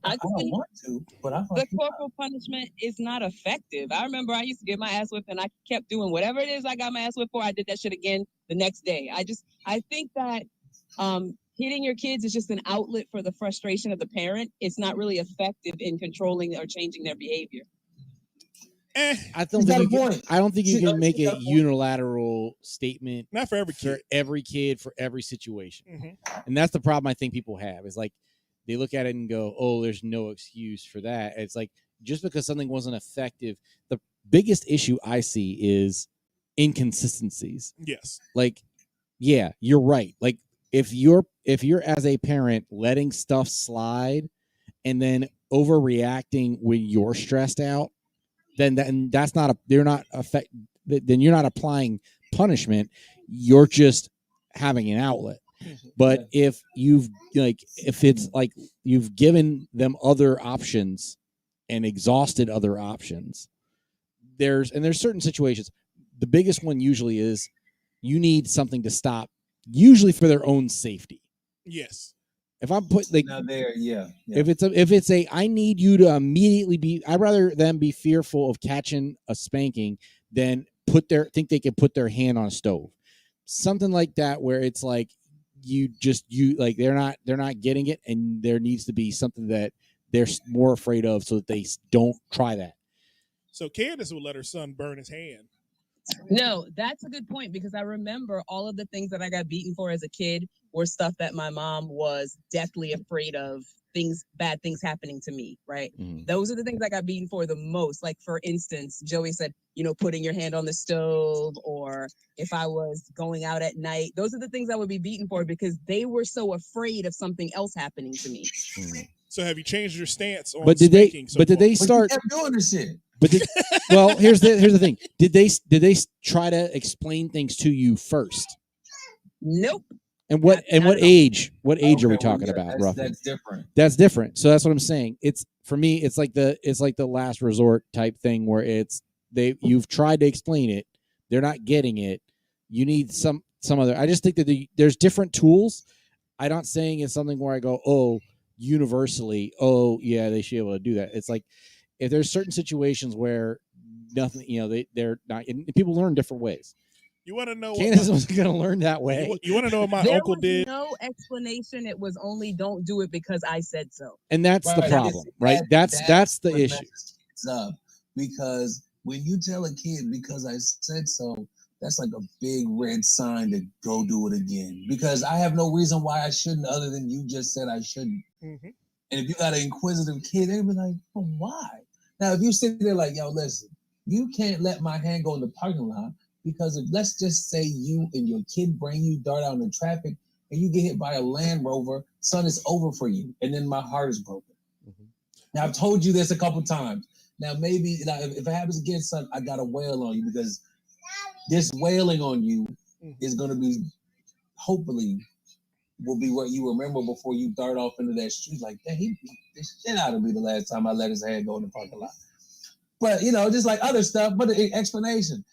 I don't want to, but I thought the corporal punishment is not effective. I remember I used to get my ass whipped and I kept doing whatever it is I got my ass whipped for. I did that shit again the next day. I think that hitting your kids is just an outlet for the frustration of the parent. It's not really effective in controlling or changing their behavior. I don't think you can make a unilateral statement. Not for every kid. For every kid, for every situation. Mm-hmm. And that's the problem I think people have. Is like they look at it and go, oh, there's no excuse for that. It's like just because something wasn't effective, the biggest issue I see is inconsistencies. Yes. Like, yeah, you're right. Like if you're as a parent letting stuff slide and then overreacting when you're stressed out, then that's not then you're not applying punishment. You're just having an outlet. But if it's like you've given them other options and exhausted other options, there's certain situations. The biggest one usually is you need something to stop, usually for their own safety. Yes. If I'm put like now there, yeah. If it's a I need you to immediately be, I'd rather them be fearful of catching a spanking than think they can put their hand on a stove. Something like that where it's like they're not getting it, and there needs to be something that they're more afraid of so that they don't try that. So Candace would let her son burn his hand. No, that's a good point, because I remember all of the things that I got beaten for as a kid were stuff that my mom was deathly afraid of, bad things happening to me, right? Mm-hmm. Those are the things I got beaten for the most. Like, for instance, Joey said, putting your hand on the stove, or if I was going out at night, those are the things I would be beaten for because they were so afraid of something else happening to me. Mm-hmm. So have you changed your stance on did they start doing this shit? But well, here's the thing. Did they try to explain things to you first? Nope. And what age? What age are we talking about? Roughly. That's different. That's different. So that's what I'm saying. It's for me. It's like the last resort type thing where you've tried to explain it, they're not getting it. You need some other. I just think that there's different tools. I'm not saying it's something where I go, universally, yeah, they should be able to do that. It's like, if there's certain situations where nothing, they're not, and people learn different ways. You want to know? Candace wasn't going to learn that way. You want to know what my uncle did? No explanation. It was only don't do it because I said so. And that's the problem, right? That's the issue. Because when you tell a kid because I said so, that's like a big red sign to go do it again. Because I have no reason why I shouldn't, other than you just said I shouldn't. Mm-hmm. And if you got an inquisitive kid, they'd be like, well, why? Now, if you sit there like, yo, listen, you can't let my hand go in the parking lot because if, let's just say you and your kid bring you, dart out in traffic, and you get hit by a Land Rover, son, it's over for you. And then my heart is broken. Mm-hmm. Now, I've told you this a couple times. Now, maybe if it happens again, son, I got to wail on you because this wailing on you is going to be, hopefully, will be what you remember before you dart off into that street. Like, dang, he beat the shit out of me the last time I let his hand go in the parking lot. But, just like other stuff, but the explanation.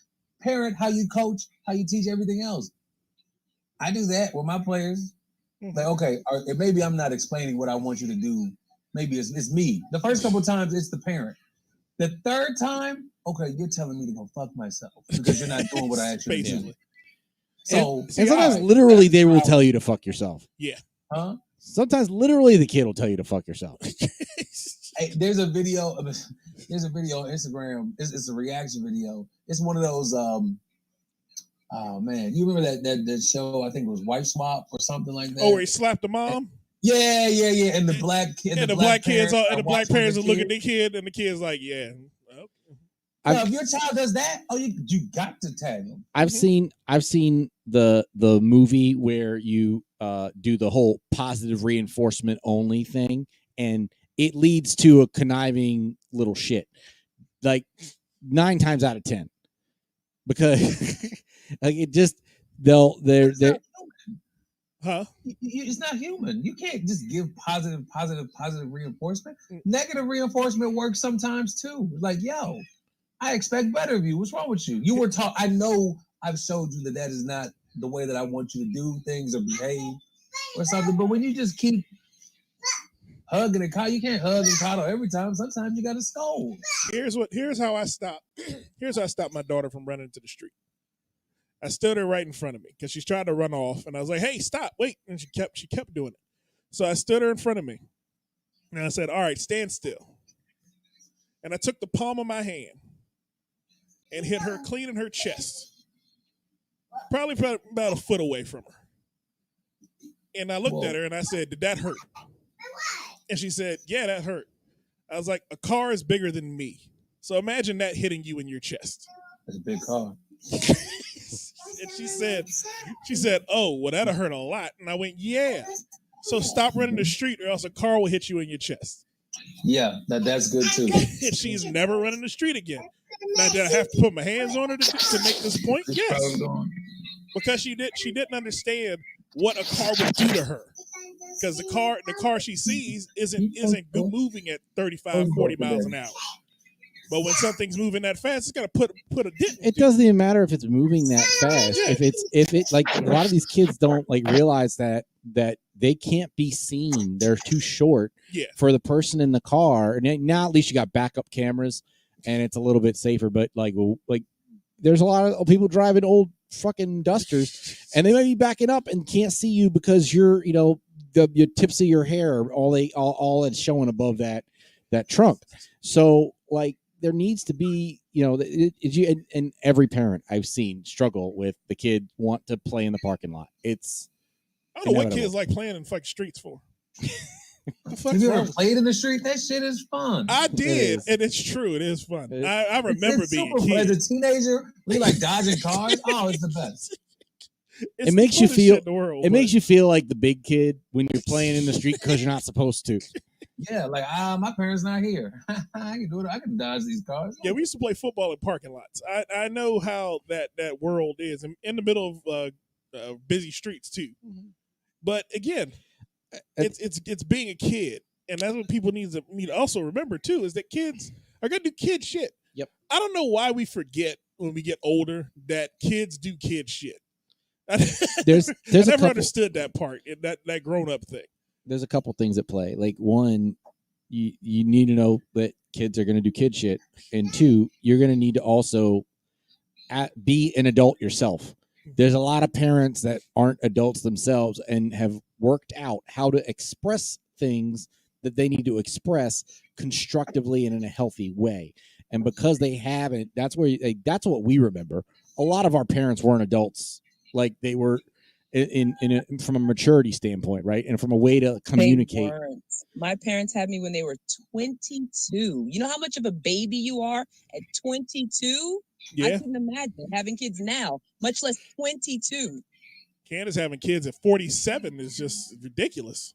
Parent, how you coach, how you teach everything else. I do that with my players. Mm-hmm. Like, okay, maybe I'm not explaining what I want you to do. Maybe it's me. The first couple of times, it's the parent. The third time, okay, you're telling me to go fuck myself because you're not doing what I asked you to do. So, and sometimes literally they will tell you to fuck yourself. Yeah. Huh? Sometimes literally the kid will tell you to fuck yourself. Hey, there's a video on Instagram. It's a reaction video. It's one of those. Oh man, you remember that show? I think it was Wife Swap or something like that. Oh, where he slapped the mom. Yeah. And the black kid. And the black kids. And the black parents are looking at the kid, and the kid's like, yeah. If your child does that, you got to tag them. I've seen the movie where you do the whole positive reinforcement only thing, and it leads to a conniving little shit, like 9 times out of 10, because like it just they're huh? It's not human. You can't just give positive reinforcement. Negative reinforcement works sometimes too. Like, yo, I expect better of you. What's wrong with you? You were taught. I know I've showed you that is not the way that I want you to do things or behave or something. But when you just keep hugging and coddle, you can't hug and coddle every time. Sometimes you got to scold. Here's how I stop. Here's how I stop my daughter from running into the street. I stood her right in front of me because she's trying to run off, and I was like, "Hey, stop! Wait!" And she kept doing it. So I stood her in front of me, and I said, "All right, stand still." And I took the palm of my hand and hit her clean in her chest, probably about a foot away from her. And I looked at her and I said, "Did that hurt?" And she said, "Yeah, that hurt." I was like, "A car is bigger than me. So imagine that hitting you in your chest." It's a big car. And she said, "Oh, well, that'll hurt a lot." And I went, "Yeah. So stop running the street or else a car will hit you in your chest." Yeah, that's good too. And she's never running the street again. Now, did I have to put my hands on her to make this point? Yes. Because she didn't understand what a car would do to her. Because the car she sees isn't moving at 35, 40 miles an hour. But when something's moving that fast, it's got to put a dent. It doesn't even matter if it's moving that fast. Yeah. If it like a lot of these kids don't like realize that they can't be seen. They're too short for the person in the car. And now at least you got backup cameras and it's a little bit safer. But like there's a lot of people driving old fucking Dusters and they may be backing up and can't see you because you're, your tips of your hair are all it's showing above that trunk. So like, there needs to be, and every parent I've seen struggle with the kid want to play in the parking lot. I don't know what kids like playing in fucking streets for. Have you ever played in the street? That shit is fun. I did, and it's true. It is fun. I remember being a kid. As a teenager, we like dodging cars. Oh, it's the best. It makes you feel. Makes you feel like the big kid when you're playing in the street because you're not supposed to. Yeah, like my parents not here. I can do it. I can dodge these cars. Yeah, we used to play football in parking lots. I know how that world is in the middle of busy streets too. Mm-hmm. But again, it's being a kid, and that's what people need to also remember too is that kids are gonna do kid shit. Yep. I don't know why we forget when we get older that kids do kid shit. I never understood that part, that grown up thing. There's a couple things at play. Like one, you need to know that kids are going to do kid shit, and two, you're going to need to also be an adult yourself. There's a lot of parents that aren't adults themselves and have worked out how to express things that they need to express constructively and in a healthy way. And because they haven't, that's what we remember. A lot of our parents weren't adults. Like they were from a maturity standpoint, right? And from a way to communicate. My parents had me when they were 22. You know how much of a baby you are at 22? Yeah. I couldn't imagine having kids now, much less 22. Candace having kids at 47 is just ridiculous.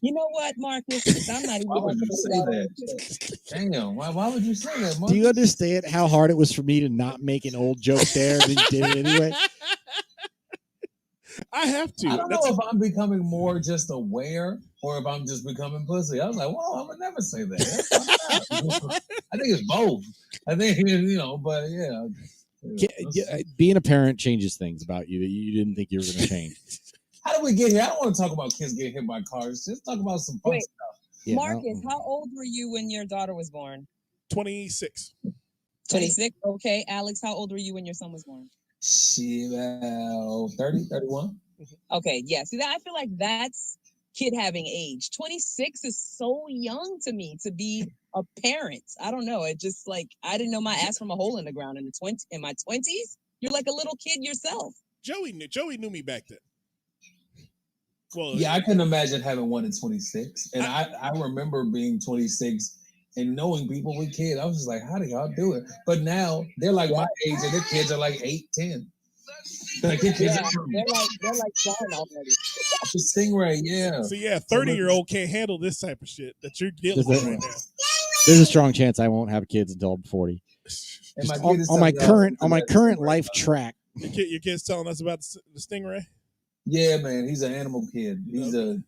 You know what, Marcus? I'm not even. Why would you say that? Damn, why would you say that, Marcus? Do you understand how hard it was for me to not make an old joke there? And you did it anyway. I have to. I don't know if I'm becoming more just aware or if I'm just becoming pussy. I was like, whoa, I would never say that. I think it's both. I think, but yeah. Being a parent changes things about you that you didn't think you were going to change. How did we get here? I don't want to talk about kids getting hit by cars. Just talk about some fun stuff. Yeah, Marcus, how old were you when your daughter was born? 26. 26? Okay. Alex, how old were you when your son was born? She about 30, 31. Okay, yeah. See, I feel like that's kid having age. 26 is so young to me to be a parent. I don't know. It just like I didn't know my ass from a hole in the ground in my 20s. You're like a little kid yourself. Joey knew me back then. Well, yeah, I couldn't imagine having one at 26. And I remember being 26 and knowing people with kids. I was just like, how do y'all do it? But now they're like my age and their kids are like 8, 10. Like they're like flying already. The Stingray, yeah. So yeah, 30-year-old can't handle this type of shit that you're dealing with right now. There's a strong chance I won't have kids until I'm 40. On my current life track. Your kid's telling us about the Stingray? Yeah, man, he's an animal kid. He's an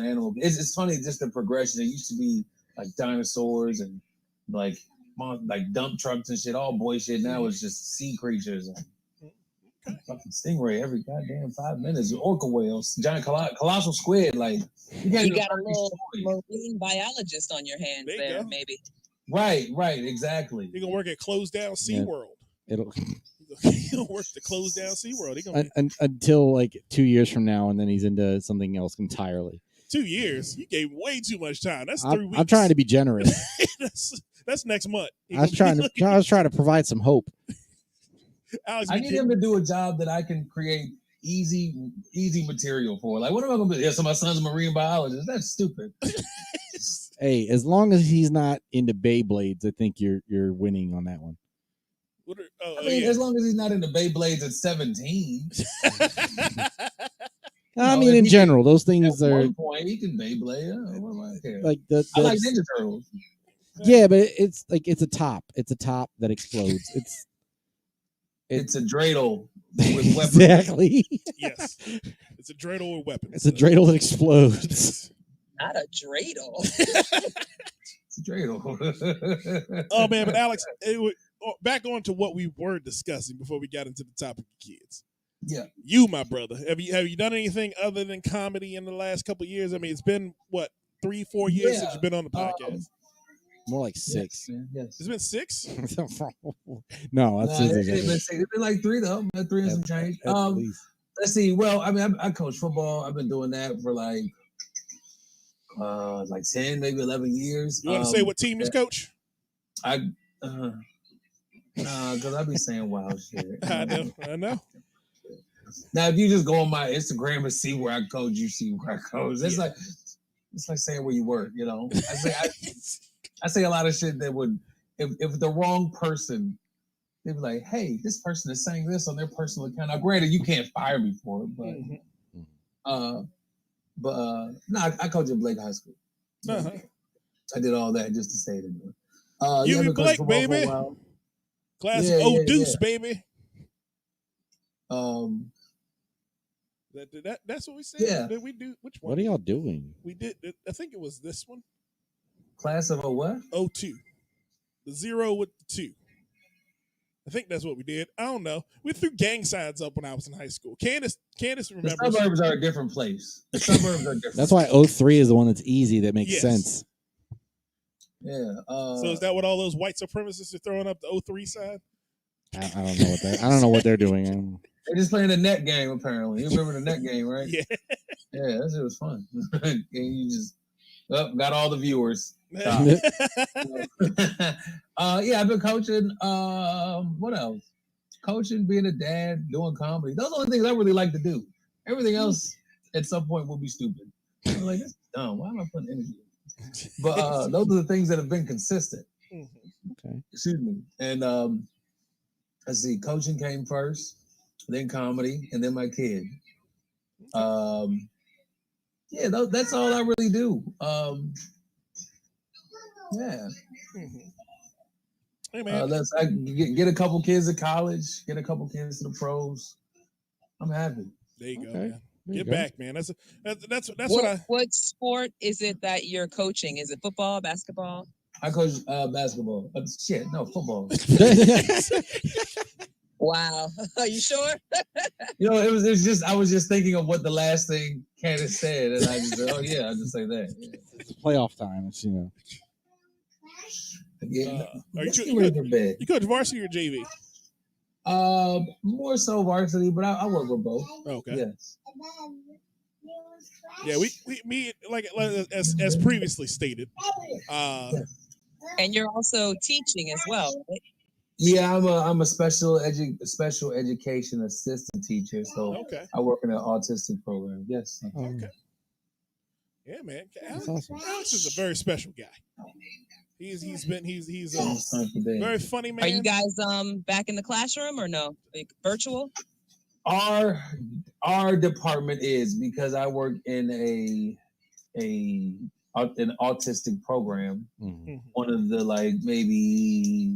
animal. It's funny just the progression. It used to be like dinosaurs and like like dump trucks and shit, all boy shit. Now it's just sea creatures. Fucking stingray every goddamn 5 minutes. Orca whales, giant colossal squid. Like you got a little marine biologist on your hands there, maybe. Right, exactly. You're gonna work at closed down SeaWorld. It'll he'll work to close down SeaWorld. Until like 2 years from now, and then he's into something else entirely. 2 years? You gave way too much time. That's 3 weeks. I'm trying to be generous. that's next month. I was trying to provide some hope. Alex, I need him to do a job that I can create easy material for. Like, what am I going to do? Yeah, so my son's a marine biologist. That's stupid. Hey, as long as he's not into Beyblades, I think you're winning on that one. As long as he's not into Beyblades at 17. I mean, in general, those things are. At one point, he can Beyblade. What do I care? Like I like Ninja Turtles. Yeah, but it's like it's a top that explodes. It's a dreidel with weapons. Exactly. Yes, it's a dreidel with weapons. It's a dreidel that explodes. Not a dreidel. It's a dreidel. Oh man, but Alex, back on to what we were discussing before we got into the topic of kids. Yeah, you, my brother, have you done anything other than comedy in the last couple of years? I mean, it's been what 3-4 years since you've been on the podcast. More like 6. Yes. It's been 6? No, it's been like 3 though. 3 and some change. Let's see. Well, I mean, I coach football. I've been doing that for like 10, maybe 11 years. You want to say what team you coach? Because I be saying wild shit. I know. Now, if you just go on my Instagram and see where I coach, you see where I coach. It's like saying where you work. You know, I say a lot of shit that would, if the wrong person, they'd be like, "Hey, this person is saying this on their personal account." Now, granted, you can't fire me for it, but I coach at Blake High School. Uh-huh. I did all that just to say it. You be Blake, baby. Class of Deuce, baby. That's what we said. Yeah. Did we do which one? What are y'all doing? We did. I think it was this one. Class of a what? 02. The 0 with the 2. I think that's what we did. I don't know. We threw gang signs up when I was in high school. Candace remembers. The suburbs are a different place. The suburbs are different. That's why 03 is the one that's easy. That makes sense. Yeah. So is that what all those white supremacists are throwing up, the 03 sign? I don't know what they're doing. They're just playing the net game, apparently. You remember the net game, right? Yeah. Yeah, that shit was fun. And you just got all the viewers. Yeah, I've been coaching. What else? Coaching, being a dad, doing comedy. Those are the things I really like to do. Everything else at some point will be stupid. I'm like, that's dumb. Why am I putting energy in this? But those are the things that have been consistent. Okay. Excuse me. And let's see, coaching came first, then comedy, and then my kid. That's all I really do. Yeah. Hey man, I get a couple kids to college, get a couple kids to the pros. I'm happy. There you go, man. Get back, man. That's what What sport is it that you're coaching? Is it football, basketball? I coach basketball. Football. Wow. Are you sure? It was just I was just thinking of what the last thing Candace said, and I just said, I'll just say that. Yeah. It's playoff time. It's Yeah. You coach varsity or JV? More so varsity, but I work with both. Okay. Yes. Yeah, we like as previously stated. And you're also teaching as well, right? Yeah, I'm a special education assistant teacher, so I work in an autistic program. Yes. Okay. Yeah, man. That's awesome. Alex is a very special guy. He's a very funny man. Are you guys back in the classroom or no? Like virtual? Our department is, because I work in an autistic program. Mm-hmm. One of the maybe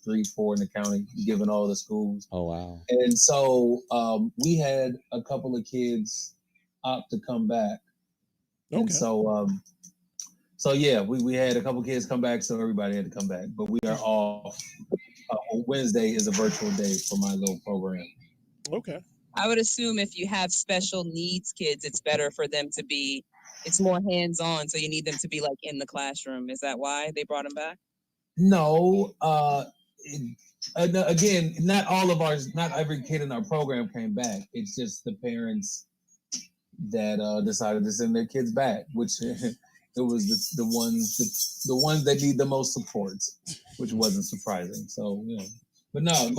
3, 4 in the county, given all the schools. Oh wow! And so we had a couple of kids opt to come back. Okay. And So yeah, we had a couple kids come back, so everybody had to come back. But we are off. Wednesday is a virtual day for my little program. Okay. I would assume if you have special needs kids, it's better for them to be. It's more hands-on, so you need them to be like in the classroom. Is that why they brought them back? No. Again, not every kid in our program came back. It's just the parents that decided to send their kids back, which it was the ones that need the most support, which wasn't surprising. So but no,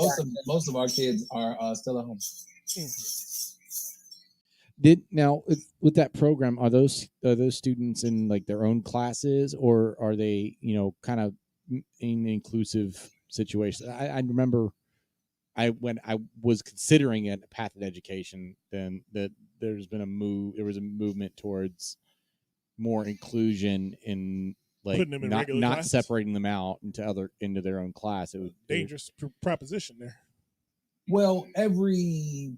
most of our kids are still at home. Now with that program, are those students in like their own classes, or are they kind of in inclusive situations? I remember when I was considering it a path of education, then that there was a movement towards more inclusion in like not separating them out into their own class. It was dangerous proposition there. Well, every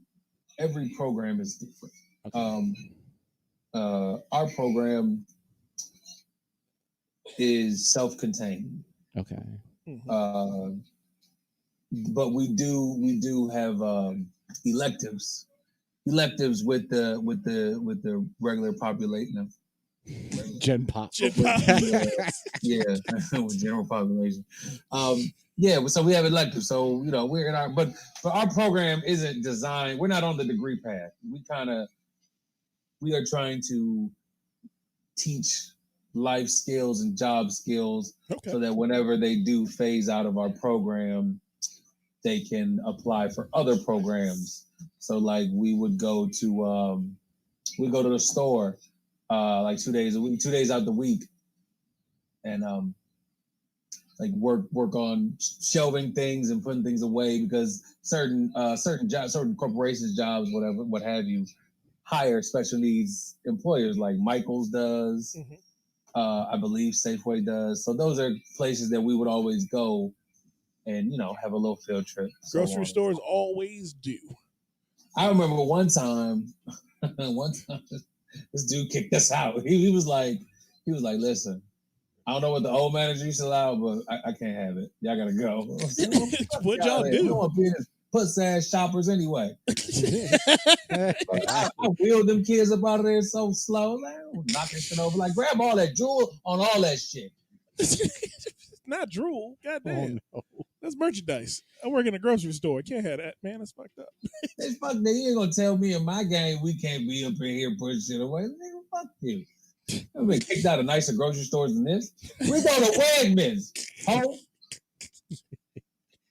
program is different. Okay. Our program is self-contained. Okay. But we do have electives with the regular population. Gen Pop. Yeah, with general population. So we have electives. So we're in but our program isn't designed. We're not on the degree path. We are trying to teach life skills and job skills, so that whenever they do phase out of our program, they can apply for other programs. So like we would go to the store like 2 days a week, 2 days out the week, and like work on shelving things and putting things away, because certain jobs, certain corporations jobs, what have you, hire special needs employers, like Michael's does. Mm-hmm. I believe Safeway does. So those are places that we would always go and have a little field trip. Grocery stores always do. I remember one time this dude kicked us out. He was like, listen, I don't know what the old manager used to allow, but I can't have it. Y'all gotta go. What y'all do? We don't want to be puss-ass shoppers anyway. I wheeled them kids up out of there so slow. Like, knocking shit over. Like, grab all that jewel on all that shit. Not drool. Goddamn. Oh, no. That's merchandise. I work in a grocery store. I can't have that, man. That's fucked up. It's fucked. You ain't gonna tell me in my game we can't be up in here pushing shit away. Nigga, fuck you. I've been kicked out of nicer grocery stores than this. We go to Wegmans. Ho.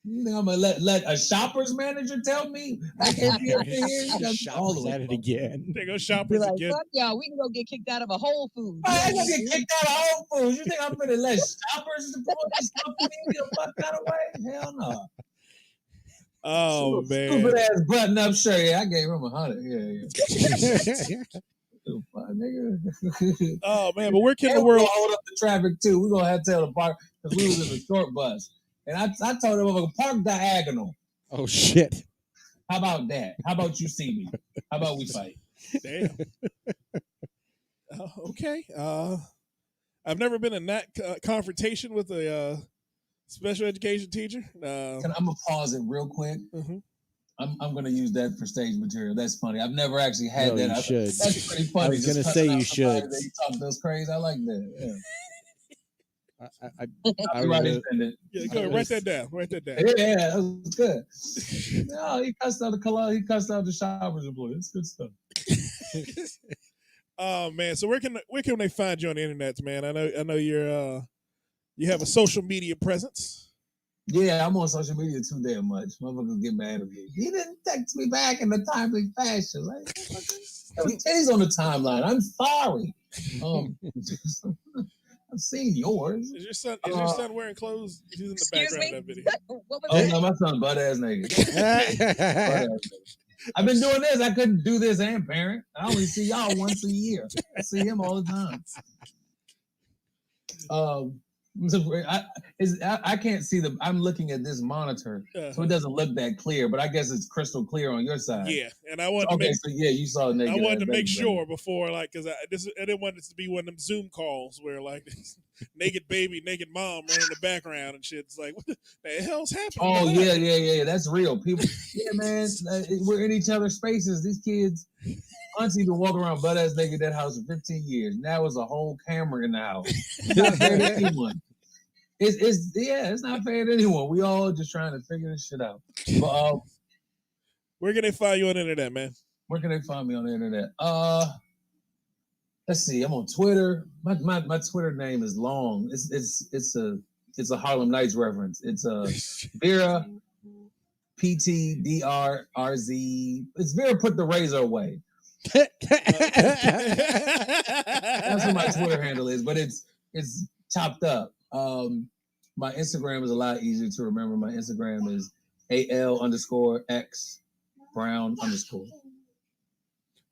You think I'm gonna let a shopper's manager tell me I can't be up in here? Shoppers at it again. They go shoppers like, again. Fuck y'all, we can go get kicked out of a Whole Foods. I ain't gonna get kicked out of Whole Foods. You think I'm gonna let shoppers support this company the fuck out of way? Hell no. Oh man. Stupid ass button up shirt. Yeah, I gave him 100. Yeah. Oh man, but where can the world hold up the traffic too? We're gonna have to tell the park, because we was in the short bus. And I told him to park diagonal. Oh shit. How about that? How about you see me? How about we fight? Damn. Okay. I've never been in that confrontation with a special education teacher. I'm gonna pause it real quick. Mm-hmm. I'm gonna use that for stage material. That's funny. I've never actually had that. You should. That's pretty funny. I was gonna say you should. You talk those crazy. I like that. Yeah. Yeah, go ahead. Write that down. Yeah, that was good. No, he cussed out the shoppers employee. It's good stuff. Oh man, so where can they find you on the internet, man? I know you have a social media presence. Yeah, I'm on social media too damn much. Motherfuckers get mad at me. He didn't text me back in a timely fashion. Like, there was titties on the timeline. I'm sorry. I've seen yours. Is your son wearing clothes? He's in the background of that video. What was no, my son butt ass nigga. I've been doing this. I couldn't do this and parent. I only see y'all once a year. I see him all the time. I can't see I'm looking at this monitor, so it doesn't look that clear. But I guess it's crystal clear on your side. Yeah, and I wanted to make. So yeah, you saw naked. I wanted to make baby. sure before, like, because I didn't want it to be one of them Zoom calls where like naked baby, naked mom running in the background and shit. It's like, what the hell's happening? Oh yeah, that's real. People, yeah, man, we're in each other's spaces. These kids. Auntie been walking around butt ass naked in that house for 15 years. Now it's a whole camera in the house. It's not fair to anyone. It's not fair to anyone. We all just trying to figure this shit out. But where can they find you on the internet, man? Where can they find me on the internet? Let's see. I'm on Twitter. My Twitter name is long. It's a Harlem Nights reference. It's Vera PTDRRZ. It's Vera put the razor away. That's what my Twitter handle is, but it's chopped up. My Instagram is a lot easier to remember. My Instagram is AL_X Brown_.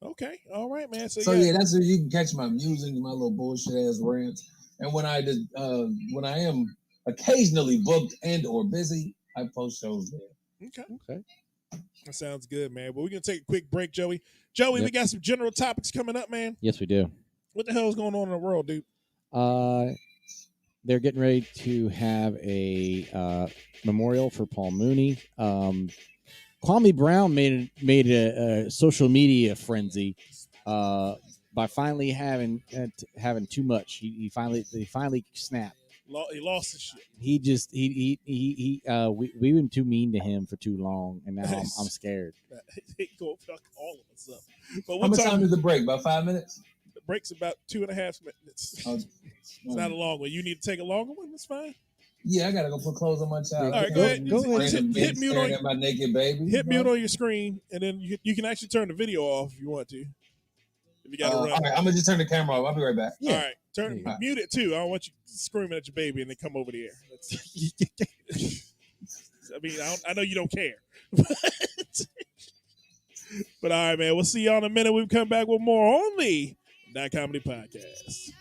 Okay, all right, man. So yeah, that's where you can catch my music, my little bullshit ass rants. And when I am occasionally booked and or busy, I post shows there. Okay. That sounds good, man. But we're gonna take a quick break, Joey. Joey, we got some general topics coming up, man. Yes, we do. What the hell is going on in the world, dude? They're getting ready to have a memorial for Paul Mooney. Kwame Brown made a social media frenzy by finally having too much. He finally snapped. He lost his shit. We've been too mean to him for too long, and now I'm scared. He go fuck all of us up. But how much time is the break? About 5 minutes? The break's about 2.5 minutes. It's not a long one. You need to take a longer one? That's fine. Yeah, I gotta go put clothes on my child. All right, go ahead. Hit mute on my naked baby. Hit mute on your screen, and then you can actually turn the video off if you want to. If you got to run. All right, I'm gonna just turn the camera off. I'll be right back. Yeah. All right, mute it too. I don't want you screaming at your baby and then come over the air. I mean, I know you don't care. But all right, man. We'll see y'all in a minute. We'll come back with more on the That Comedy Podcast.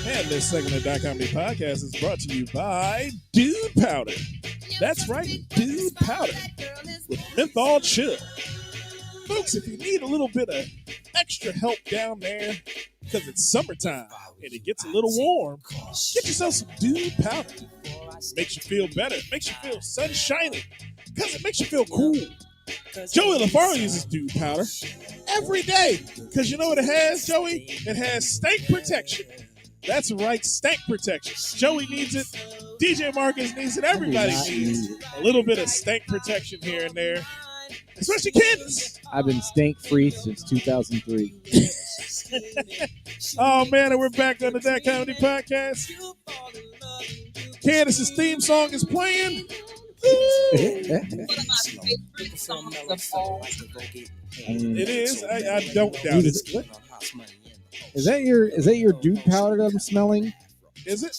And this segment of That Comedy Podcast is brought to you by Dude Powder. That's right, Dude Powder with menthol chill. Folks, if you need a little bit of extra help down there because it's summertime and it gets a little warm, get yourself some Dude Powder. Makes you feel better. Makes you feel sunshiny because it makes you feel cool. Joey LaFaro uses Dude Powder every day because you know what it has, Joey? It has stank protection. That's right, stank protection. Joey needs it. DJ Marcus needs it. Everybody needs a little bit of stank protection here and there, especially Candace. I've been stank free since 2003. Oh man, and we're back on the That Comedy Podcast. Candace's theme song is playing. It is. I don't doubt it. Is that your Dude Powder that I'm smelling? Is it?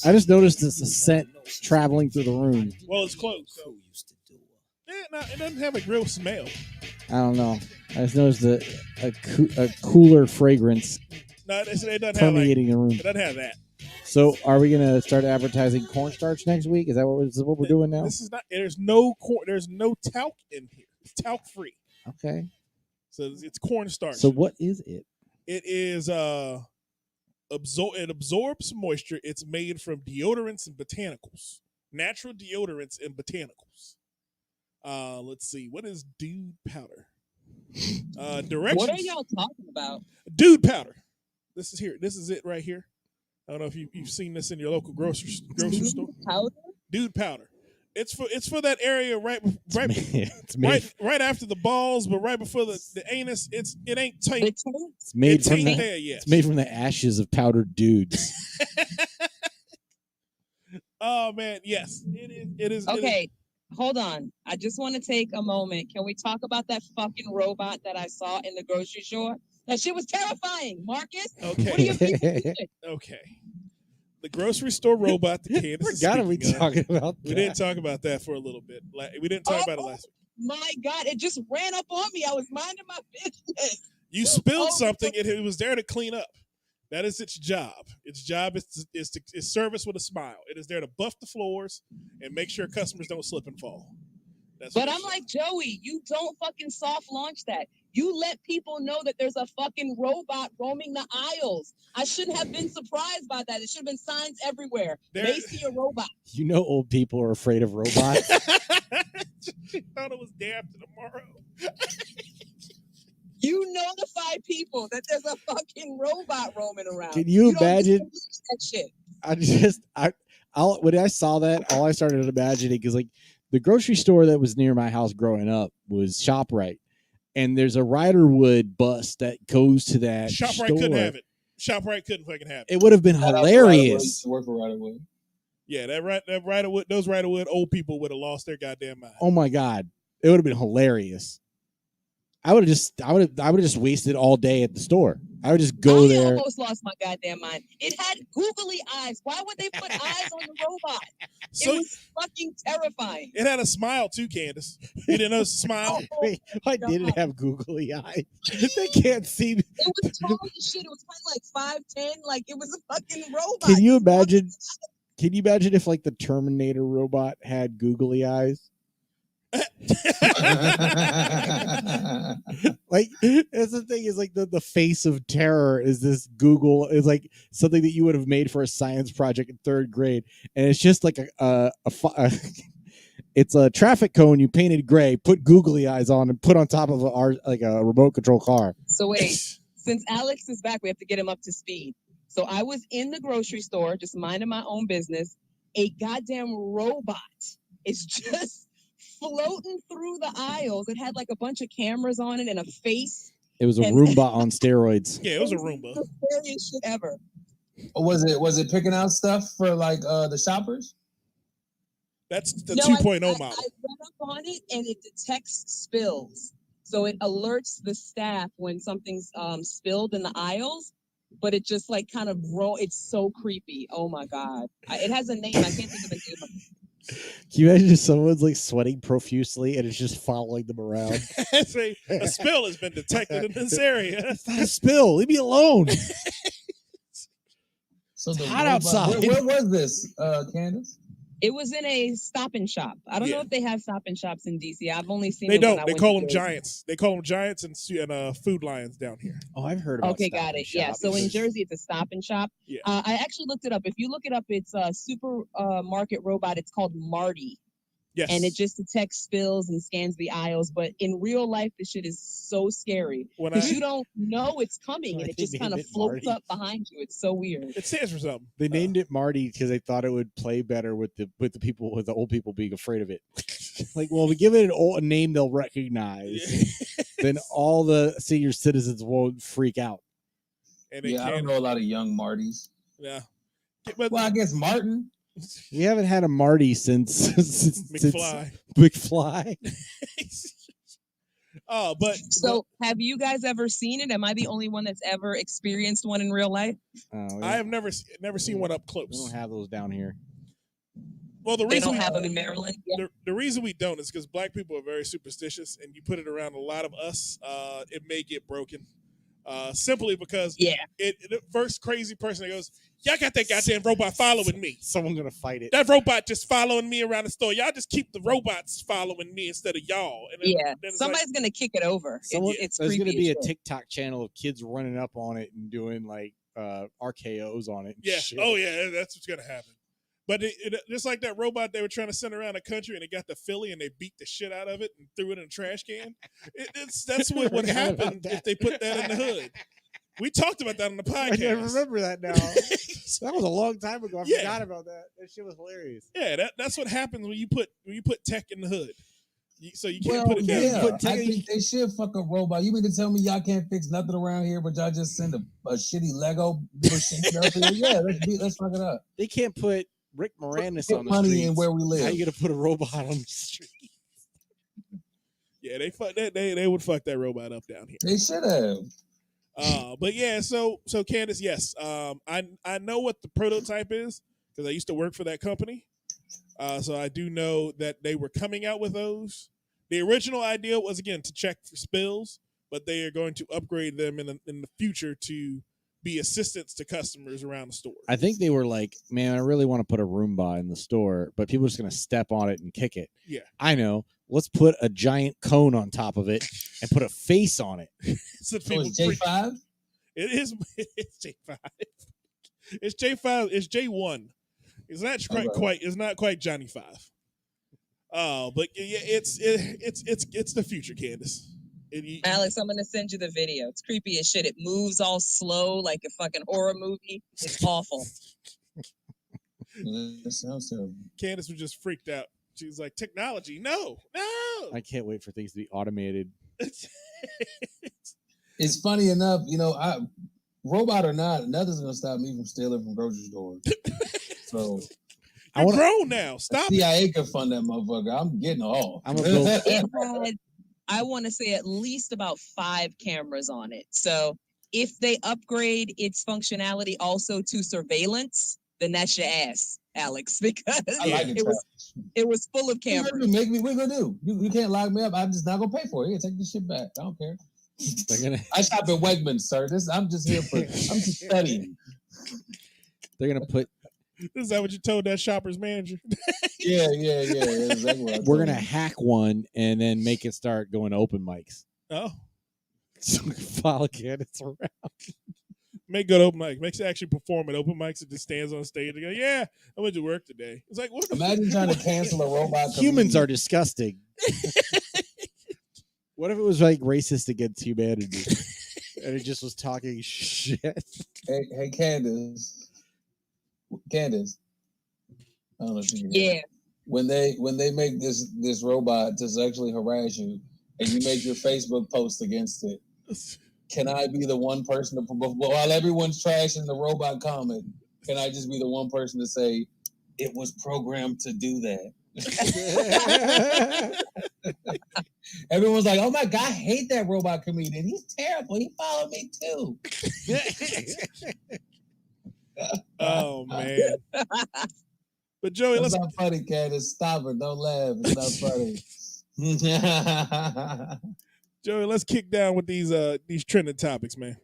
I just noticed it's a scent traveling through the room. Well, it's close. So. Yeah, no, it doesn't have a real smell. I don't know. I just noticed a cooler fragrance permeating the room. It doesn't have that. So, are we gonna start advertising cornstarch next week? Is that what we're doing now? This is not. There's no corn. There's no talc in here. It's talc free. Okay. So it's cornstarch. So what is it? It is it absorbs moisture. It's made from deodorants and botanicals, natural deodorants and botanicals. Let's see. What is Dude Powder? Directions. What are y'all talking about? Dude Powder. This is here. This is it right here. I don't know if you've seen this in your local grocery store. Powder? Dude Powder. It's for that area right after the balls, but right before the anus. It ain't tight. It's made from the ashes of powdered dudes. Oh man, yes, it is. Okay, hold on. I just want to take a moment. Can we talk about that fucking robot that I saw in the grocery store? That shit was terrifying, Marcus. Okay. What do you think? Okay. The grocery store robot that Candace is Forgot we speaking of. talking about that. We didn't talk about that for a little bit. We didn't talk about it last week. My God, it just ran up on me. I was minding my business. You spilled something, and it was there to clean up. That is its job. Its job is service with a smile. It is there to buff the floors and make sure customers don't slip and fall. But I'm like, Joey, you don't fucking soft launch that. You let people know that there's a fucking robot roaming the aisles. I shouldn't have been surprised by that. It should have been signs everywhere. They see a robot. You know, old people are afraid of robots. She thought it was day after tomorrow. You notify people that there's a fucking robot roaming around. Can you imagine that shit? When I saw that, all I started imagining is like the grocery store that was near my house growing up was ShopRite, and there's a Riderwood bus that goes to that ShopRite store. couldn't have it. ShopRite couldn't fucking have it. It would have been hilarious. Work for Riderwood. Yeah, that Riderwood, those Riderwood old people would have lost their goddamn mind. Oh my God, it would have been hilarious. I would have just wasted all day at the store. I would just go there. I almost lost my goddamn mind. It had googly eyes. Why would they put eyes on the robot? It was fucking terrifying. It had a smile too, Candace. You didn't notice the smile? Wait, why did it have googly eyes? They can't see. It was tall as shit. It was probably like 5'10". Like it was a fucking robot. Can you imagine? Can you imagine if like the Terminator robot had googly eyes? Like that's the thing is like the face of terror is this Google is like something that you would have made for a science project in 3rd grade, and it's just like it's a traffic cone you painted gray, put googly eyes on, and put on top of a remote control car. So wait, since Alex is back, we have to get him up to speed. So I was in the grocery store just minding my own business. A goddamn robot is just floating through the aisles. It had like a bunch of cameras on it and a face. It was a Roomba on steroids. Yeah, it was a Roomba. The scariest shit ever. Was it picking out stuff for like the shoppers? That's the 2.0 model. I went up on it and it detects spills. So it alerts the staff when something's spilled in the aisles, but it just like kind of it's so creepy. Oh my God. It has a name. I can't think of the name of it. Can you imagine if someone's like sweating profusely and it's just following them around? A spill has been detected in this area. It's not a spill. Leave me alone. So it's hot outside. Where was this, Candace? It was in a Stop and Shop. I don't know if they have Stop and Shops in DC. I've only seen. They don't. They call them Giants. They call them Giants and Food Lions down here. Oh, I've heard about. Okay, got it. Yeah. So in Jersey, it's a Stop and Shop. Yeah. I actually looked it up. If you look it up, it's a supermarket robot. It's called Marty. Yes. And it just detects spills and scans the aisles. But in real life, this shit is so scary because you don't know it's coming and it just kind of floats up behind you. It's so weird. It stands for something. They named it Marty because they thought it would play better with the old people being afraid of it. Like, well, we give it a name they'll recognize, then all the senior citizens won't freak out. And I don't know a lot of young Martys. Yeah. Well, I guess Martin. We haven't had a Marty since McFly. Have you guys ever seen it? Am I the only one that's ever experienced one in real life? I have never seen one up close. We don't have those down here. Well, they don't have them in Maryland. The reason we don't is because black people are very superstitious, and you put it around a lot of us, it may get broken. Simply because the first crazy person that goes, y'all got that goddamn robot following me. Someone's gonna fight it. That robot just following me around the store. Y'all just keep the robots following me instead of y'all. And then somebody's gonna kick it over. It's there's gonna be a shit. TikTok channel of kids running up on it and doing like RKOs on it. Yeah. Oh yeah, that's what's gonna happen. But just like that robot they were trying to send around the country, and they got the Philly and they beat the shit out of it and threw it in a trash can. That's what would happen if they put that in the hood. We talked about that on the podcast. I remember that now. That was a long time ago. I forgot about that. That shit was hilarious. Yeah, that's what happens when you put tech in the hood. So you can't put it down. Yeah, I think they should fuck a robot. You mean to tell me y'all can't fix nothing around here, but y'all just send a shitty Lego machine up here? Yeah, let's fuck it up. They can't put Rick Moranis on the money streets. in where we live. How you gonna put a robot on the street? Yeah, they would fuck that robot up down here. They should have. But yeah, so Candace, yes, I know what the prototype is because I used to work for that company. So I do know that they were coming out with those. The original idea was again to check for spills, but they are going to upgrade them in the future to be assistants to customers around the store. I think they were like, man, I really want to put a Roomba in the store, but people are just going to step on it and kick it. Yeah. I know. Let's put a giant cone on top of it and put a face on it. So So it's J5? It is. It's J5. It's J5. It's J1. It's not quite. It's not quite Johnny 5. But yeah, it's the future, Candace. Alex, I'm gonna send you the video. It's creepy as shit. It moves all slow like a fucking horror movie. It's awful. That sounds terrible. Candace was just freaked out. She was like, "Technology, no." I can't wait for things to be automated. It's funny enough, robot or not, nothing's gonna stop me from stealing from grocery stores. So You're grown now. Stop. CIA can fund that motherfucker. I'm getting off. I'm gonna build. It had, I want to say, at least about 5 cameras on it. So if they upgrade its functionality also to surveillance, then that's your ass, Alex, because I like it was full of cameras. Make me. What you gonna do? You can't lock me up. I'm just not gonna pay for it. Here, take this shit back. I don't care. I shop at Wegmans, sir. I'm just here for. I'm just studying. They're gonna put. Is that what you told that shopper's manager? Yeah. Exactly. We're gonna hack one and then make it start going to open mics. Oh, So we can follow candidates around. Make good open mic. Makes it actually perform at open mics. It just stands on stage and go, "Yeah, I went to work today." It's like, what? Imagine trying to cancel a robot. Humans are disgusting. What if it was like racist against humanity, and it just was talking shit? Hey, Candace. I don't know if you can Yeah. When they make this robot to sexually harass you, and you make your Facebook post against it, can I be the one person to, while everyone's trashing the robot comment, can I just be the one person to say it was programmed to do that? Everyone's like, "Oh my god, I hate that robot comedian. He's terrible. He followed me too." Oh man. But Joey, It's not funny, Candace. Stop it. Don't laugh. It's not funny. Joey, let's kick down with these trending topics, man.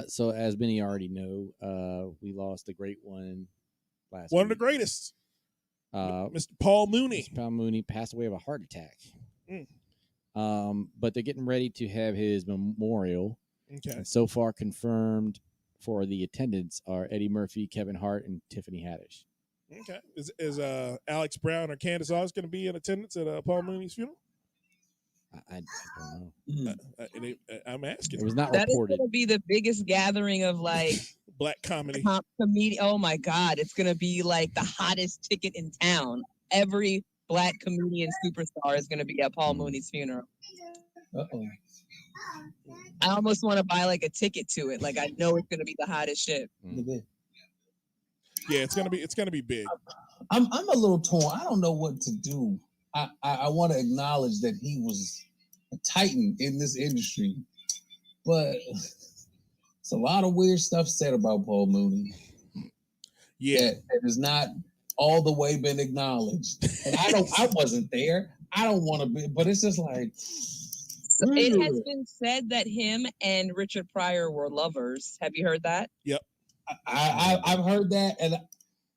So as many already know, we lost a great one last One of week. the greatest. Mr. Paul Mooney. Paul Mooney passed away of a heart attack. But they're getting ready to have his memorial. Okay. And so far confirmed for the attendance are Eddie Murphy, Kevin Hart, and Tiffany Haddish. Okay. Is Alex Brown or Candace Owens going to be in attendance at Paul Mooney's funeral? I don't know. I'm asking. It was not That reported. is going to be the biggest gathering of like Black comedy. comedy. Oh my God. It's going to be like the hottest ticket in town. Every Black comedian superstar is going to be at Paul Mooney's funeral. Uh-oh. I almost want to buy like a ticket to it. Like I know it's going to be the hottest shit. Yeah, it's gonna be big. I'm a little torn. I don't know what to do. I want to acknowledge that he was a titan in this industry, but it's a lot of weird stuff said about Paul Mooney. Yeah, that has not all the way been acknowledged. And I wasn't there. I don't want to be, but it's just like. So it has been said that him and Richard Pryor were lovers. Have you heard that? Yep. I've heard that,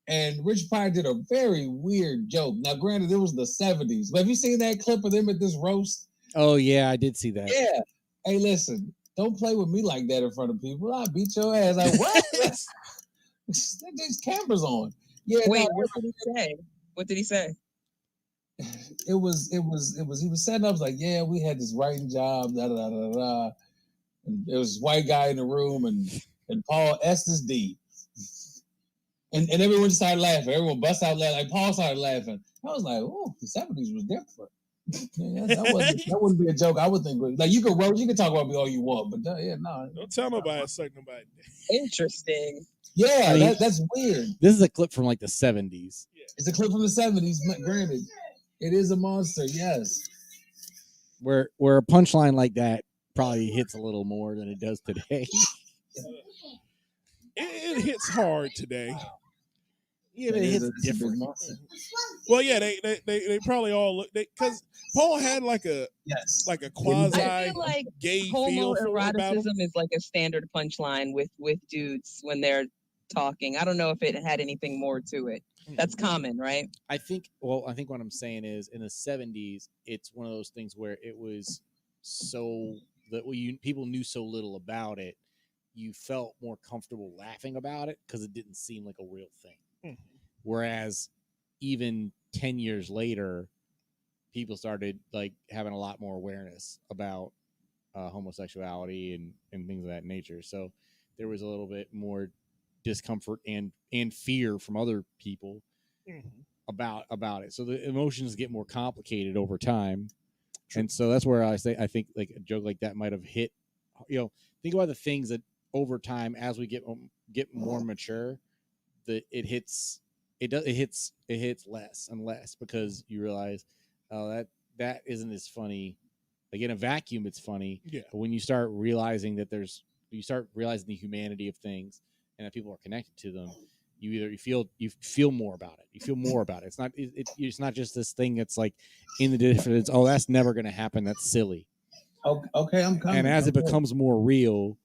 and Richard Pryor did a very weird joke. Now, granted, it was the 70s, but have you seen that clip of them at this roast? Oh yeah, I did see that. Yeah. Hey, listen, don't play with me like that in front of people. I'll beat your ass. Like, what? There's cameras on. Yeah. Wait, no, what did he say? What did he say? He was setting up like, yeah, we had this writing job, da da da da da. And there was this white guy in the room, and Paul Estes D. And everyone started laughing. Everyone bust out laughing. Like Paul started laughing. I was like, oh, the 70s was different. that wouldn't be a joke. I would think like you can talk about me all you want, but no. Don't tell nobody. Suck nobody. Interesting. Yeah, I mean, that's weird. This is a clip from like the 70s. It's a clip from the 70s. Granted, it is a monster. Yes. Where a punchline like that probably hits a little more than it does today. It hits hard today. Yeah, but it hits different. Well, yeah, they probably all look because Paul had like a quasi I feel like gay feel about him. homoeroticism is like a standard punchline with dudes when they're talking. I don't know if it had anything more to it. That's common, right? I think what I'm saying is in the 70s, it's one of those things where it was so that people knew so little about it, you felt more comfortable laughing about it because it didn't seem like a real thing. Mm-hmm. Whereas even 10 years later, people started like having a lot more awareness about homosexuality and things of that nature. So there was a little bit more discomfort and fear from other people about it. So the emotions get more complicated over time. True. And so that's where I think like a joke like that might have hit, think about the things that over time, as we get more mature, that it hits less and less because you realize, oh, that isn't as funny. Like in a vacuum, it's funny. Yeah. But when you start realizing the humanity of things and that people are connected to them, you feel more about it. You feel more about it. It's not just this thing that's like in the difference. Oh, that's never going to happen. That's silly. Okay, I'm coming. And as it becomes more real,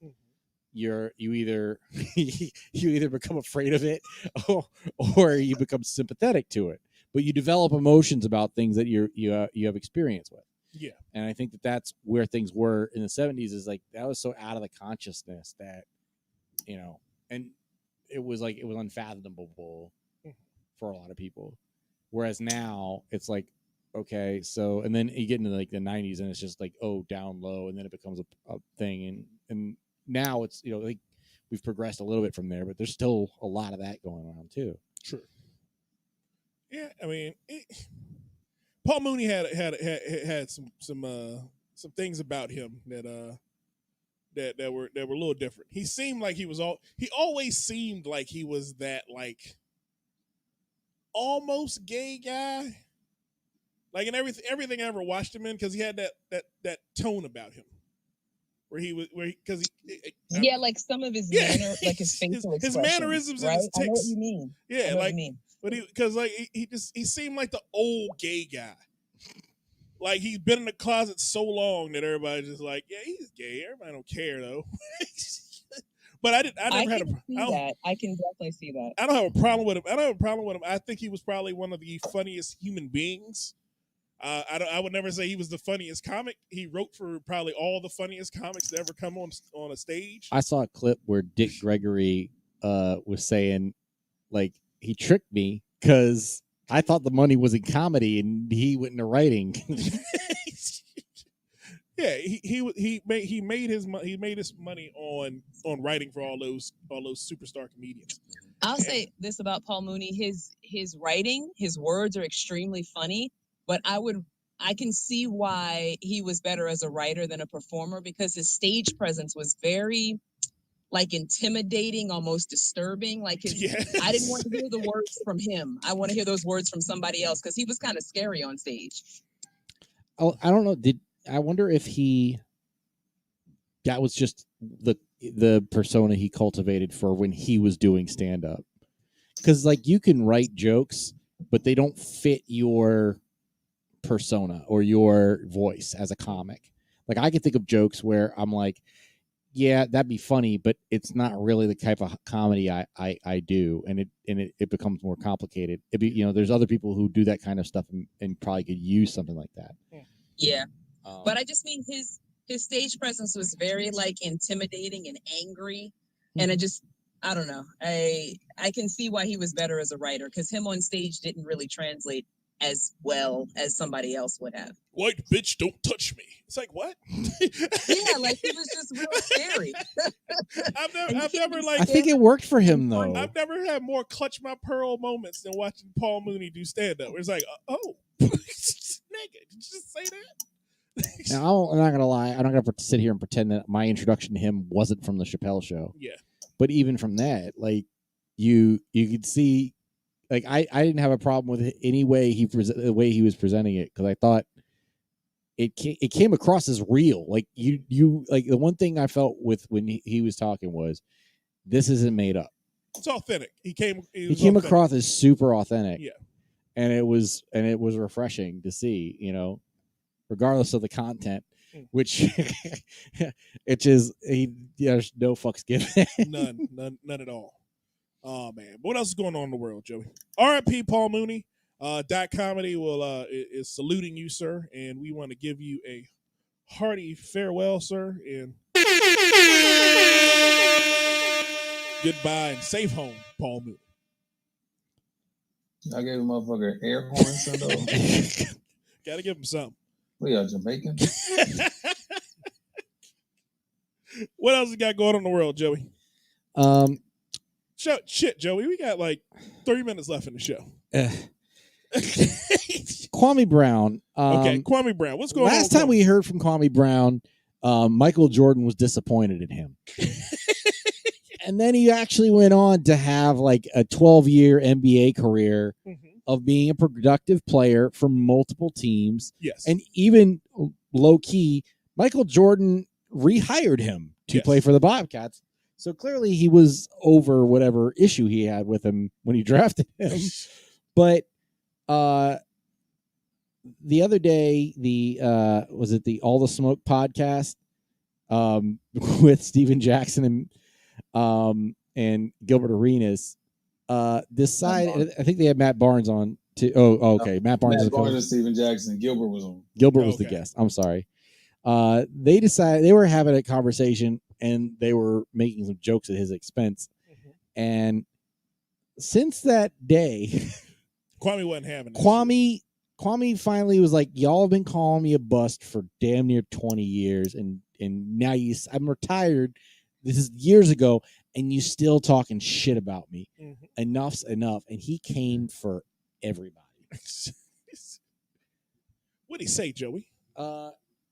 you either become afraid of it or you become sympathetic to it. But you develop emotions about things that you have experience with. Yeah. And I think that's where things were in the 70s is like that was so out of the consciousness that, and it was unfathomable for a lot of people. Whereas now it's like, okay, so, and then you get into like the 90s and it's just like, oh, down low. And then it becomes a thing. And now it's, like we've progressed a little bit from there, but there's still a lot of that going on too. True. Yeah. I mean, Paul Mooney had some things about him that were a little different. He seemed like he always seemed like he was that like almost gay guy. Like in everything I ever watched him in, because he had that tone about him, like some of his manner, like his facial his mannerisms, right? and his tics. I know what you mean. Yeah, like, but he seemed like the old gay guy. Like he's been in the closet so long that everybody's just like, yeah, he's gay. Everybody don't care though. But I can definitely see that. I don't have a problem with him. I think he was probably one of the funniest human beings. I would never say he was the funniest comic. He wrote for probably all the funniest comics to ever come on a stage. I saw a clip where Dick Gregory was saying, like, he tricked me because I thought the money was in comedy and he went into writing. Yeah, he made his money on writing for all those superstar comedians. I'll say this about Paul Mooney: his writing, his words are extremely funny. But I can see why he was better as a writer than a performer because his stage presence was very, like, intimidating, almost disturbing. Like I didn't want to hear the words from him. I want to hear those words from somebody else because he was kind of scary on stage. Oh, I don't know. I wonder if that was just the persona he cultivated for when he was doing stand up, because like you can write jokes, but they don't fit your persona or your voice as a comic. Like I can think of jokes where I'm like, yeah, that'd be funny, but it's not really the type of comedy I do, and it becomes more complicated. There's other people who do that kind of stuff and probably could use something like that. Yeah, but I just mean his stage presence was very like intimidating and angry, and I don't know. I can see why he was better as a writer because him on stage didn't really translate as well as somebody else would have. White bitch, don't touch me. It's like, what? Yeah, like it was just real scary. I've never like. I think it worked for him though. I've never had more clutch my pearl moments than watching Paul Mooney do stand up. It's like, oh, nigga, did you just say that? Now, I'm not gonna lie. I'm not gonna sit here and pretend that my introduction to him wasn't from the Chappelle Show. Yeah. But even from that, like you could see. Like I didn't have a problem with it any way the way he was presenting it because I thought it came across as real. Like you like the one thing I felt with when he was talking was this isn't made up. It's authentic. He came authentic. Across as super authentic. Yeah. And it was refreshing to see, regardless of the content, which there's no fucks given. none at all. Oh man. But what else is going on in the world, Joey? R.I.P. Paul Mooney. .comedy is saluting you, sir, and we want to give you a hearty farewell, sir, and goodbye and safe home, Paul Mooney. I gave a motherfucker air horns. Gotta give him something. We are Jamaican. What else you got going on in the world, Joey? Shit, Joey. We got like 30 minutes left in the show. Kwame Brown. Okay, Kwame Brown. What's going on? Last time we heard from Kwame Brown, Michael Jordan was disappointed in him. And then he actually went on to have like a 12-year NBA career of being a productive player for multiple teams. Yes. And even low key, Michael Jordan rehired him to play for the Bobcats. So clearly he was over whatever issue he had with him when he drafted him. But the other day, was it the All the Smoke podcast with Steven Jackson and Gilbert Arenas decided. I think they had Matt Barnes on too. Oh, okay. Matt Barnes and Steven Jackson. Gilbert was on. Gilbert was the guest. I'm sorry. They decided they were having a conversation and they were making some jokes at his expense. And since that day, Kwame wasn't having it. Kwame finally was like, y'all have been calling me a bust for damn near 20 years. And now I'm retired. This is years ago. And you still talking shit about me. Enough's enough. And he came for everybody. What'd he say, Joey?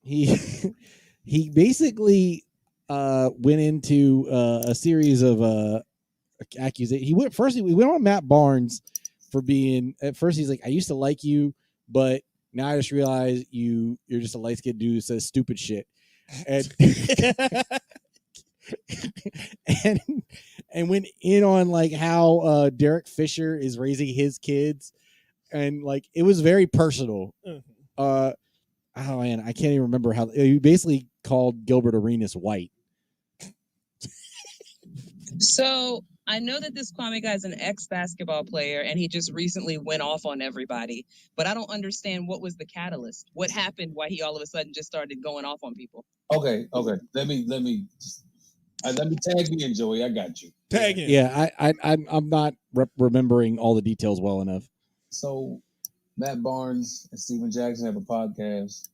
He basically went into a series of accusations. He went on Matt Barnes for being, at first he's like, I used to like you, but now I just realize you're just a light-skinned dude who says stupid shit. And went in on like how Derek Fisher is raising his kids, and like it was very personal. Oh man, I can't even remember how he basically called Gilbert Arenas white. So I know that this Kwame guy is an ex-basketball player, and he just recently went off on everybody. But I don't understand what was the catalyst. What happened? Why he all of a sudden just started going off on people? Okay. Let me tag me in, Joey. I got you. Tag in. Yeah, I'm not remembering all the details well enough. So Matt Barnes and Steven Jackson have a podcast.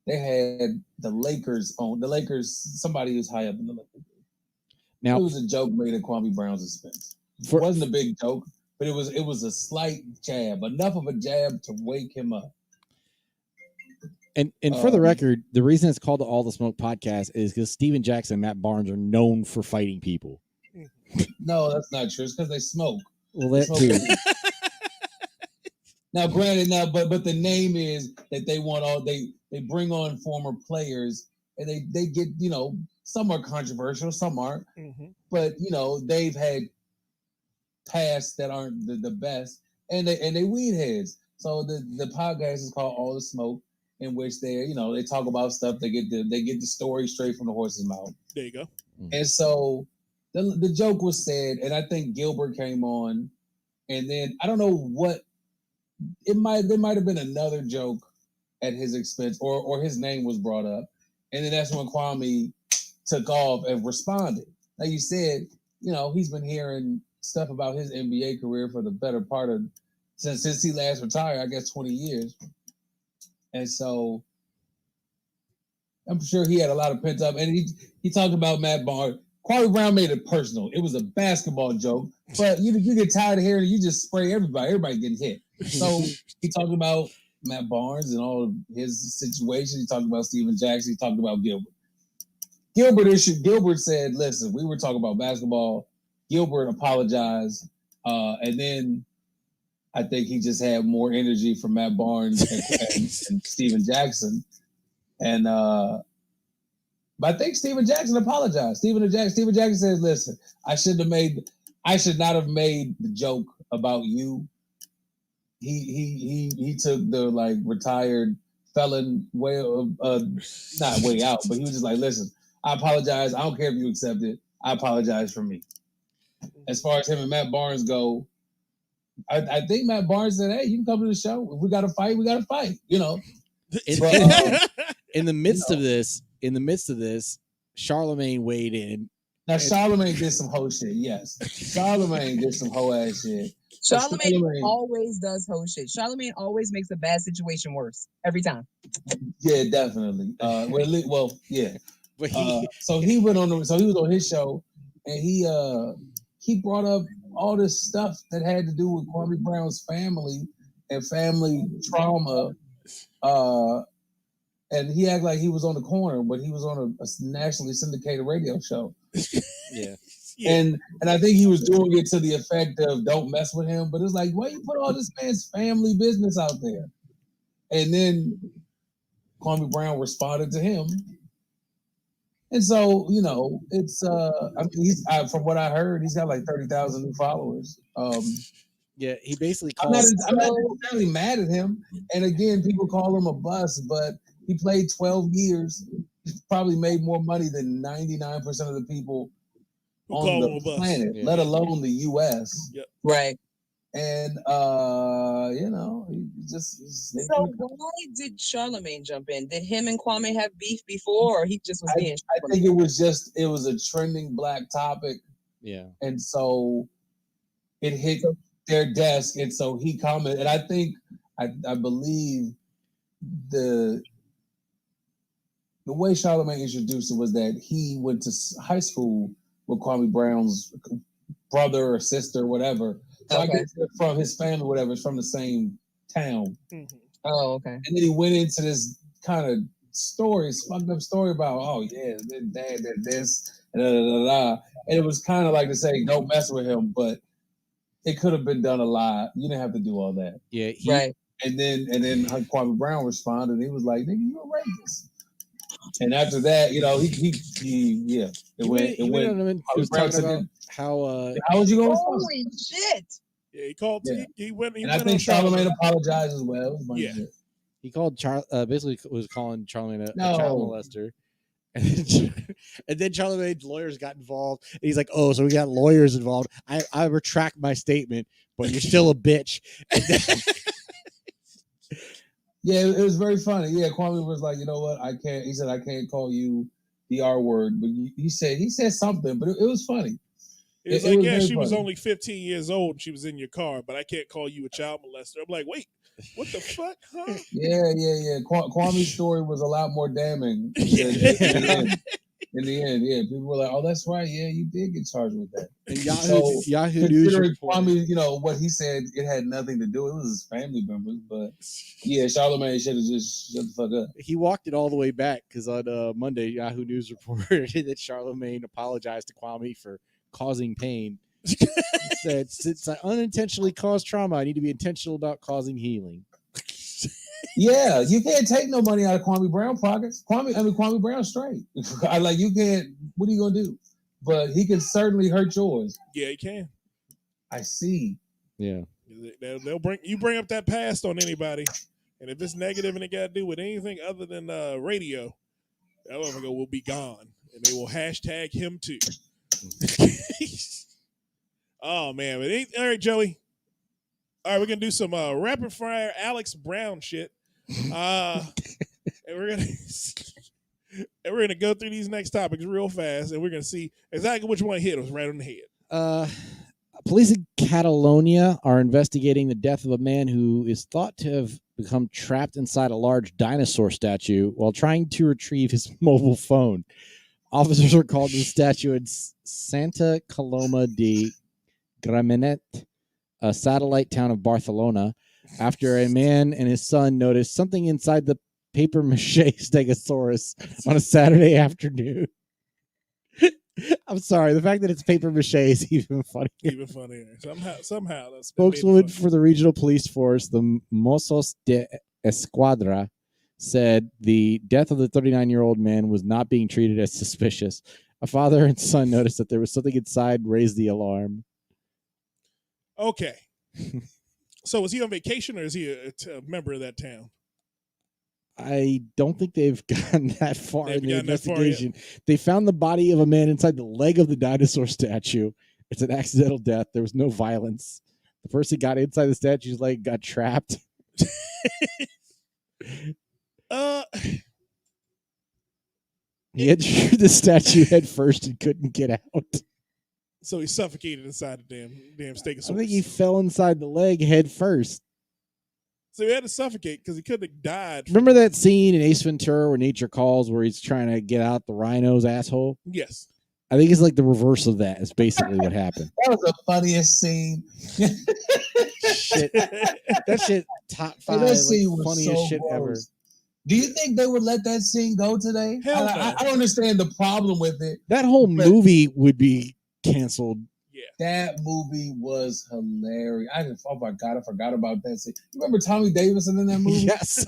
They had the Lakers on. The Lakers, somebody who's high up in the Lakers. Now, it was a joke made at Kwame Brown's expense. It wasn't a big joke, but it was a slight jab, enough of a jab to wake him up. And for the record, the reason it's called the All the Smoke podcast is because Steven Jackson and Matt Barnes are known for fighting people. No, that's not true. It's because they smoke. Well, that too. Now, granted, but the name is that they want they bring on former players and they get, some are controversial, some aren't, but they've had pasts that aren't the best, and they weed heads. So the podcast is called All the Smoke, in which they talk about stuff. They get the story straight from the horse's mouth. There you go. And so the joke was said, and I think Gilbert came on, and then I don't know what there might have been another joke at his expense, or his name was brought up, and then that's when Kwame took off and responded. Like you said, he's been hearing stuff about his NBA career for the better part of since he last retired, I guess 20 years. And so I'm sure he had a lot of pent up, and he talked about Matt Barnes. Kwame Brown made it personal. It was a basketball joke, but you get tired of hearing it, you just spray everybody. Everybody getting hit. So he talked about Matt Barnes and all of his situations. He talked about Steven Jackson. He talked about Gilbert. Gilbert said, listen, we were talking about basketball. Gilbert apologized. And then I think he just had more energy from Matt Barnes and Steven Jackson. And but I think Steven Jackson apologized. Steven Jackson says, "Listen, I should not have made the joke about you. He took the like retired felon way not way out, but he was just like, listen, I apologize. I don't care if you accept it. I apologize for me." As far as him and Matt Barnes go, I think Matt Barnes said, "Hey, you can come to the show. If we got to fight, we got to fight." You know. In the midst of this, Charlemagne weighed in. Now Charlemagne did some hoe shit. Yes, Charlemagne did some hoe ass shit. Charlemagne always does hoe shit. Charlemagne always makes a bad situation worse every time. Yeah, definitely. Yeah. So he went on. So he was on his show, and he brought up all this stuff that had to do with Kwame Brown's family and family trauma. And he acted like he was on the corner, but he was on a nationally syndicated radio show. Yeah. And I think he was doing it to the effect of "don't mess with him," but it's like, why you put all this man's family business out there? And then Kwame Brown responded to him, and so it's I mean, from what I heard, he's got like 30,000 new followers. Yeah, he basically I'm not necessarily mad at him, and again, people call him a bust, but he played 12 years. He probably made more money than 99% of the people on the planet, let alone the U.S. Yep. Right. And he just so why did Charlemagne jump in? Did him and Kwame have beef before, or he just was being? I think it was a trending black topic. Yeah. And so it hit their desk, and so he commented. And I think I believe the way Charlemagne introduced it was that he went to high school with Kwame Brown's brother or sister, or whatever. So I guess from his family, whatever, it's from the same town. Mm-hmm. Oh, okay. And then he went into this kind of fucked up story about, oh yeah, their dad did this, and and it was kind of like to say, don't mess with him, but it could have been done a lot. You didn't have to do all that. Yeah, right. And then Kwame Brown responded, and he was like, "Nigga, you a rapist." And after that, he went. was talking about how was you going? Holy shit! Yeah, he called. Yeah. He went. And I think Charlemagne apologized as well. Yeah, he called basically was calling Charlemagne a child molester. And then Charlemagne's lawyers got involved. And he's like, "Oh, so we got lawyers involved. I retract my statement, but you're still a bitch." Yeah, it was very funny. Yeah, Kwame was like, "You know what? I can't." He said, "I can't call you the R word," but he said something, but it was funny. It was like, yeah, she was only 15 years old. And she was in your car, but I can't call you a child molester. I'm like, wait, what the fuck? Huh? Yeah. Kwame's story was a lot more damning. In the end, yeah, people were like, "Oh, that's right. Yeah, you did get charged with that." And Yahoo News reported, Kwame, what he said, it had nothing to do. It was his family members, but yeah, Charlemagne should have just shut the fuck up. He walked it all the way back because on Monday, Yahoo News reported that Charlemagne apologized to Kwame for causing pain. He said, "Since I unintentionally caused trauma, I need to be intentional about causing healing." Yeah, you can't take no money out of Kwame Brown pockets. Kwame Brown straight. You can't. What are you gonna do? But he can certainly hurt yours. Yeah, he can. I see. Yeah, they'll bring up that past on anybody, and if it's negative and it got to do with anything other than radio, that motherfucker will be gone, and they will hashtag him too. Oh man, all right, Joey. All right, we're gonna do some rapid fire Alex Brown shit, and we're gonna go through these next topics real fast, and we're gonna see exactly which one hit us right on the head. Police in Catalonia are investigating the death of a man who is thought to have become trapped inside a large dinosaur statue while trying to retrieve his mobile phone. Officers were called to the statue in Santa Coloma de Gramenet, a satellite town of Barcelona, after a man and his son noticed something inside the paper mache stegosaurus on a Saturday afternoon. I'm sorry, the fact that it's paper mache is even funnier. Even funnier. Somehow. Spokeswoman for the regional police force, the Mossos de Esquadra, said the death of the 39-year-old man was not being treated as suspicious. A father and son noticed that there was something inside, raised the alarm. Okay. So is he on vacation or is he a member of that town? I don't think they've gotten that far They've in the gotten that far investigation. They found the body of a man inside the leg of the dinosaur statue. It's an accidental death. There was no violence. The person got inside the statue's leg, got trapped. He had through the statue head first and couldn't get out. So he suffocated inside the damn stegosaurus. I think he fell inside the leg head first. So he had to suffocate because he couldn't have died. Remember that scene in Ace Ventura where Nature Calls where he's trying to get out the rhino's asshole? Yes. I think it's like the reverse of that. It's basically what happened. That was the funniest scene. Shit. That shit top five That scene like, was funniest so shit gross. ever. Do you think they would let that scene go today? Hell no. I don't understand the problem with it. That whole movie would be canceled. That movie was hilarious. Oh my God, I forgot about that scene. You remember Tommy Davidson in that movie? Yes.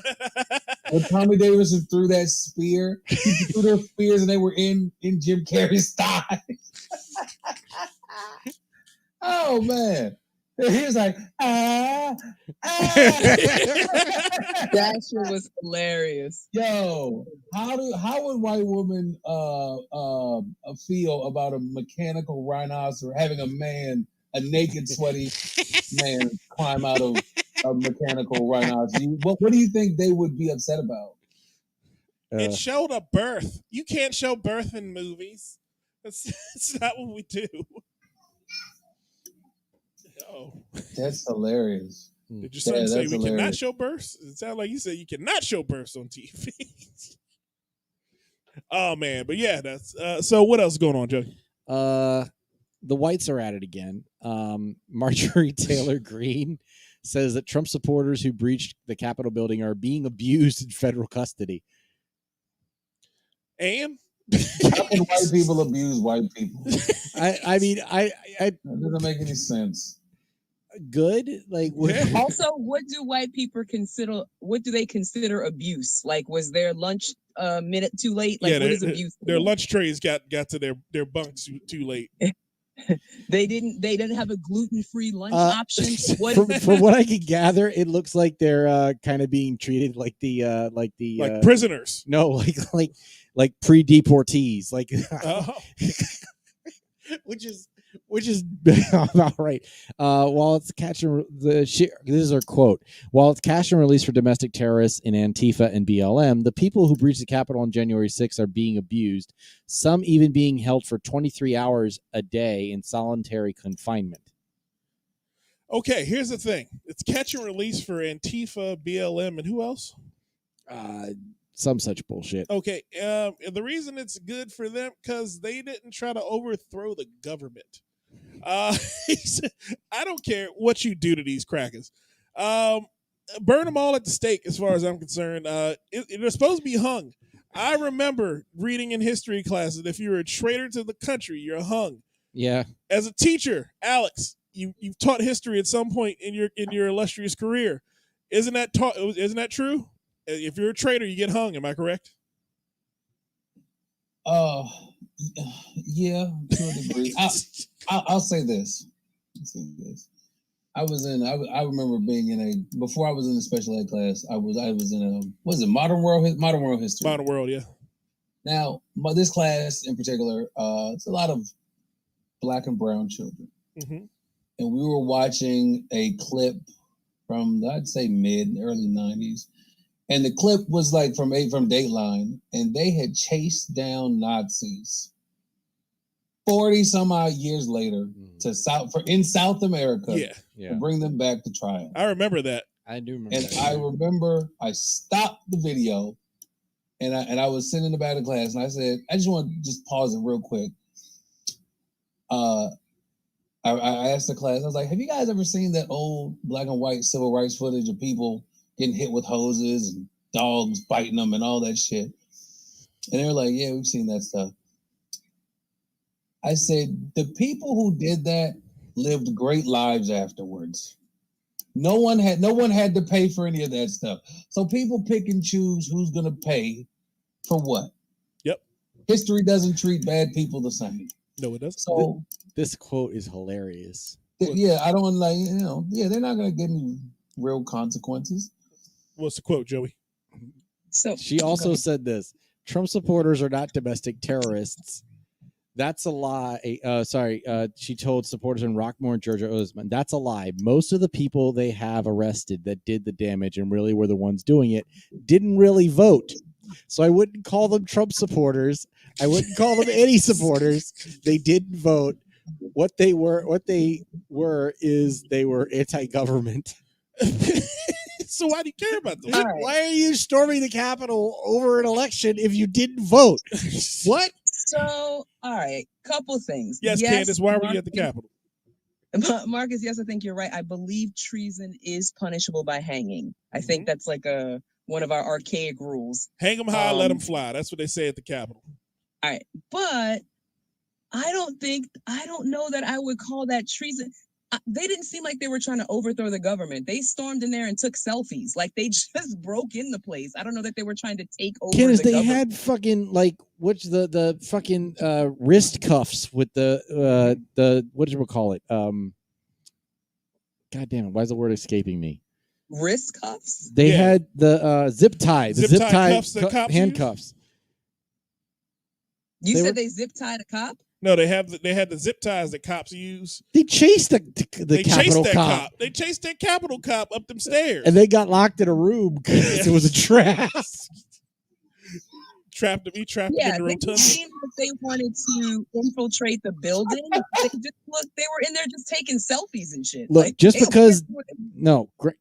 When Tommy Davidson threw that spear, he threw their spears and they were in Jim Carrey's thigh. Oh man. He was like, That shit was hilarious. Yo, how would white women feel about a mechanical rhinoceros having a naked, sweaty man climb out of a mechanical rhinoceros? What do you think they would be upset about? It showed a birth. You can't show birth in movies. That's not what we do. Oh, that's hilarious. Did your son say we cannot show births? It sounded like you said you cannot show births on TV. Oh man, but yeah, that's so. What else is going on, Joe? The whites are at it again. Marjorie Taylor Greene says that Trump supporters who breached the Capitol building are being abused in federal custody. And how can white people abuse white people? I mean, that doesn't make any sense. Good, like also, what do white people consider? What do they consider abuse? Like, was their lunch a minute too late? Like, what is abuse? Their lunch trays got to their bunks too late. They didn't have a gluten-free lunch option. From what I can gather, it looks like they're kind of being treated like prisoners. No, like pre-deportees, like which is about right. While it's catch and this is our quote. While it's catch and release for domestic terrorists in Antifa and BLM, the people who breached the Capitol on January 6th are being abused. Some even being held for 23 hours a day in solitary confinement. Okay, here's the thing: it's catch and release for Antifa, BLM, and who else? Some such bullshit. Okay, the reason it's good for them because they didn't try to overthrow the government. I don't care what you do to these crackers. Burn them all at the stake, as far as I'm concerned. They're supposed to be hung. I remember reading in history classes that if you're a traitor to the country, you're hung. Yeah. As a teacher, Alex, you've taught history at some point in your illustrious career. Isn't that true? If you're a traitor, you get hung. Am I correct? Yeah, to a degree. I'll say this. I remember being before I was in a special ed class. I was in modern world history. Modern world, yeah. Now, this class in particular, it's a lot of black and brown children, and we were watching a clip from I'd say early 90s. And the clip was like from Dateline, and they had chased down Nazis 40 some odd years later in South America to bring them back to trial. I remember that. I do remember. And I remember I stopped the video, and I was sitting in the back of the class, and I said, I just want to just pause it real quick. I asked the class, I was like, have you guys ever seen that old black and white civil rights footage of people getting hit with hoses and dogs biting them and all that shit? And they were like, yeah, we've seen that stuff. I said, the people who did that lived great lives afterwards. No one had to pay for any of that stuff. So people pick and choose who's going to pay for what. Yep. History doesn't treat bad people the same. No, it doesn't. So this quote is hilarious. Yeah, I don't like, they're not going to get any real consequences. What's the quote, Joey? So She also said this: Trump supporters are not domestic terrorists. That's a lie. She told supporters in Rockmore, Georgia, Osman, that's a lie. Most of the people they have arrested that did the damage and really were the ones doing it didn't really vote. So I wouldn't call them Trump supporters. I wouldn't call them any supporters. They didn't vote. What they were is they were anti-government. So why do you care about them? Right. Why are you storming the Capitol over an election if you didn't vote? What? So, all right, couple things. Yes, Candace, why were you at the Capitol? Marcus, yes, I think you're right. I believe treason is punishable by hanging. I think that's like one of our archaic rules. Hang them high, let them fly. That's what they say at the Capitol. All right, but I don't know that I would call that treason. They didn't seem like they were trying to overthrow the government. They stormed in there and took selfies. Like they just broke in the place. I don't know that they were trying to take over. Candace, the they government. had fucking the fucking wrist cuffs with the what did you call it? God damn it! Why is the word escaping me? Wrist cuffs. They had the zip tie, zip tie cuffs that cops handcuffs. You said they zip tied a cop? No, they had the zip ties that cops use. They chased the Capitol cop. They chased that Capitol cop up them stairs. And they got locked in a room because it was a trap. Trapped him in the room. It seemed like they wanted to infiltrate the building. They were in there just taking selfies and shit. Look,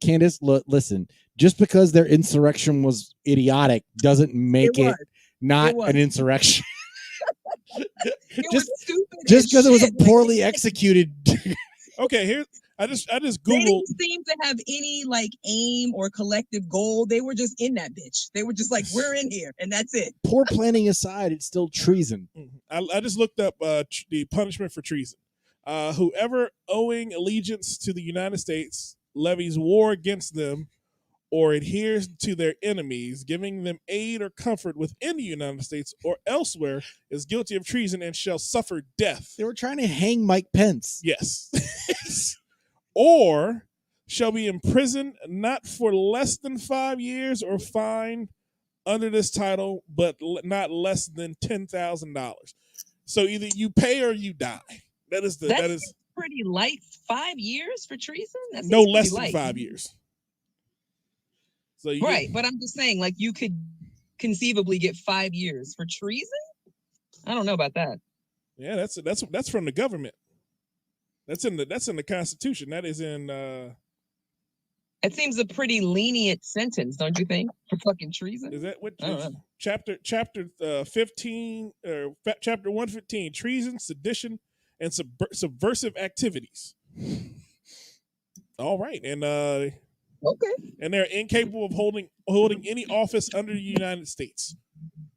Candace, listen. Just because their insurrection was idiotic doesn't make it not an insurrection. Just because it was a poorly executed. Okay, here I just Googled. They didn't seem to have any aim or collective goal. They were just in that bitch. They were just like, we're in here, and that's it. Poor planning aside, it's still treason. I just looked up the punishment for treason. Whoever owing allegiance to the United States levies war against them or adheres to their enemies, giving them aid or comfort within the United States or elsewhere, is guilty of treason and shall suffer death. They were trying to hang Mike Pence. Yes. Or shall be imprisoned not for less than 5 years or fined under this title, but not less than $10,000. So either you pay or you die. That is pretty light. 5 years for treason? That's no less than 5 years. So but I'm just saying, you could conceivably get 5 years for treason. I don't know about that. Yeah, that's from the government. That's in the Constitution. That is in. It seems a pretty lenient sentence, don't you think, for fucking treason? Is that what chapter 15 or chapter 115? Treason, sedition, and subversive activities. All right, and okay, and they're incapable of holding any office under the United States.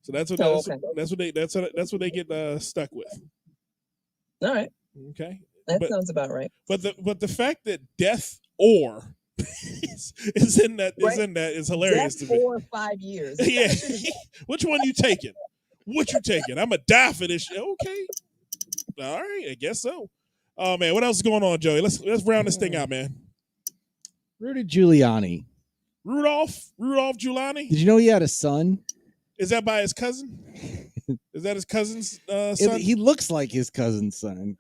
So that's what they get stuck with. All right. Okay. That sounds about right. But the fact that death or is in that is hilarious death to me. Or 5 years. Yeah. Which one you taking? What you taking? I'm a die for this shit. Okay. All right, I guess so. Oh man, what else is going on, Joey? Let's round this thing out, man. Rudy Giuliani. Rudolph Giuliani? Did you know he had a son? Is that by his cousin? Is that his cousin's son? He looks like his cousin's son.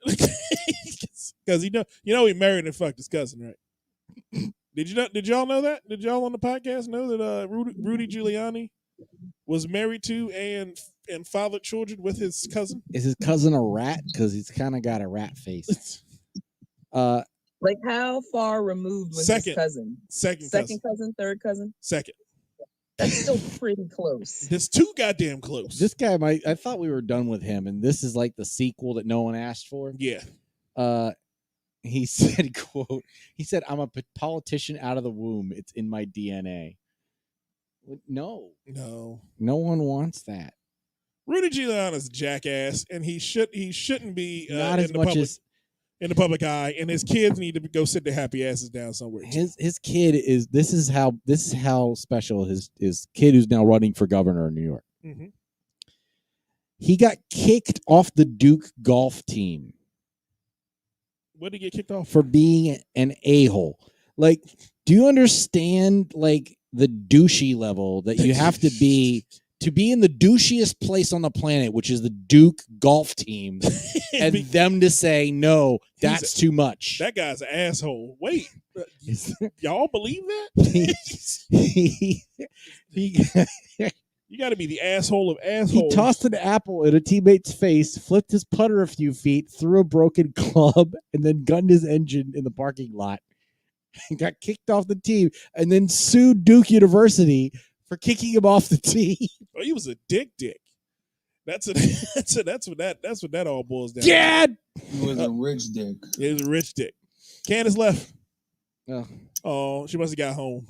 Because he married and fucked his cousin, right? Did y'all know that? Did y'all on the podcast know that Rudy Giuliani was married to and fathered children with his cousin? Is his cousin a rat? Because he's kind of got a rat face. How far removed was his cousin? Second cousin, third cousin? Second. That's still pretty close. It's too goddamn close. This guy I thought we were done with him, and this is like the sequel that no one asked for. Yeah. He said, quote, I'm a politician out of the womb. It's in my DNA. No one wants that. Rudy Giuliani's a jackass, and he shouldn't be not as much public. as in the public eye, and his kids need to go sit their happy asses down somewhere. His kid is this is how special his kid who's now running for governor in New York. Mm-hmm. He got kicked off the Duke golf team. What did he get kicked off for? Being an a-hole. Like, do you understand like the douchey level that you have to be in the douchiest place on the planet, which is the Duke golf team, and them to say no, that's too much. That guy's an asshole. Wait, y'all believe that? You got to be the asshole of assholes. He tossed an apple in a teammate's face, flipped his putter a few feet, threw a broken club, and then gunned his engine in the parking lot. And got kicked off the team, and then sued Duke University for kicking him off the team. Oh, he was a dick. That's what that all boils down. Dad, he was a rich dick. He was a rich dick. Candace left. Oh, she must have got home.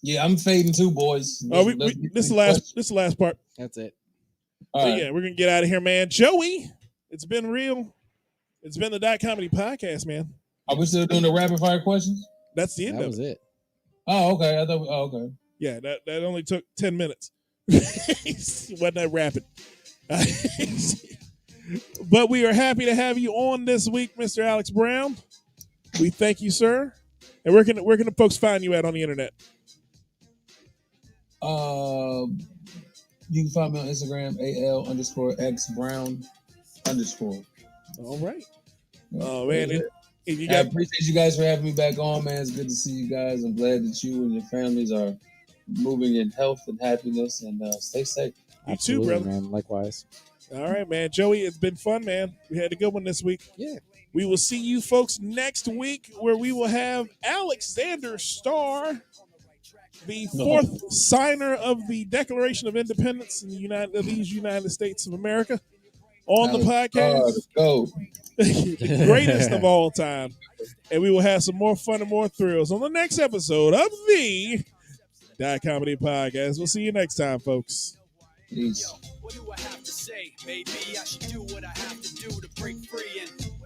Yeah, I'm fading too, boys. This is the last part. That's it. All right. Yeah, we're gonna get out of here, man. Joey, it's been real. It's been the Dot Comedy Podcast, man. Are we still doing the rapid fire questions? That's the end. That was it. Oh, okay. I thought. Oh, okay. Yeah, that only took 10 minutes. Wasn't that rapid? But we are happy to have you on this week, Mr. Alex Brown. We thank you, sir. And where can the folks find you at on the internet? You can find me on Instagram, AL_X Brown_. All right. Oh man, I appreciate you guys for having me back on, man. It's good to see you guys. I'm glad that you and your families are moving in health and happiness, and stay safe. You too, brother. Man. Likewise. All right, man. Joey, it's been fun, man. We had a good one this week. Yeah. We will see you folks next week, where we will have Alexander Starr, the fourth signer of the Declaration of Independence in these United States of America, on the podcast. The greatest of all time. And we will have some more fun and more thrills on the next episode of the Dot Comedy Podcast. We'll see you next time, folks. Peace. What do I have to say? Maybe I should do what I have to do to break free and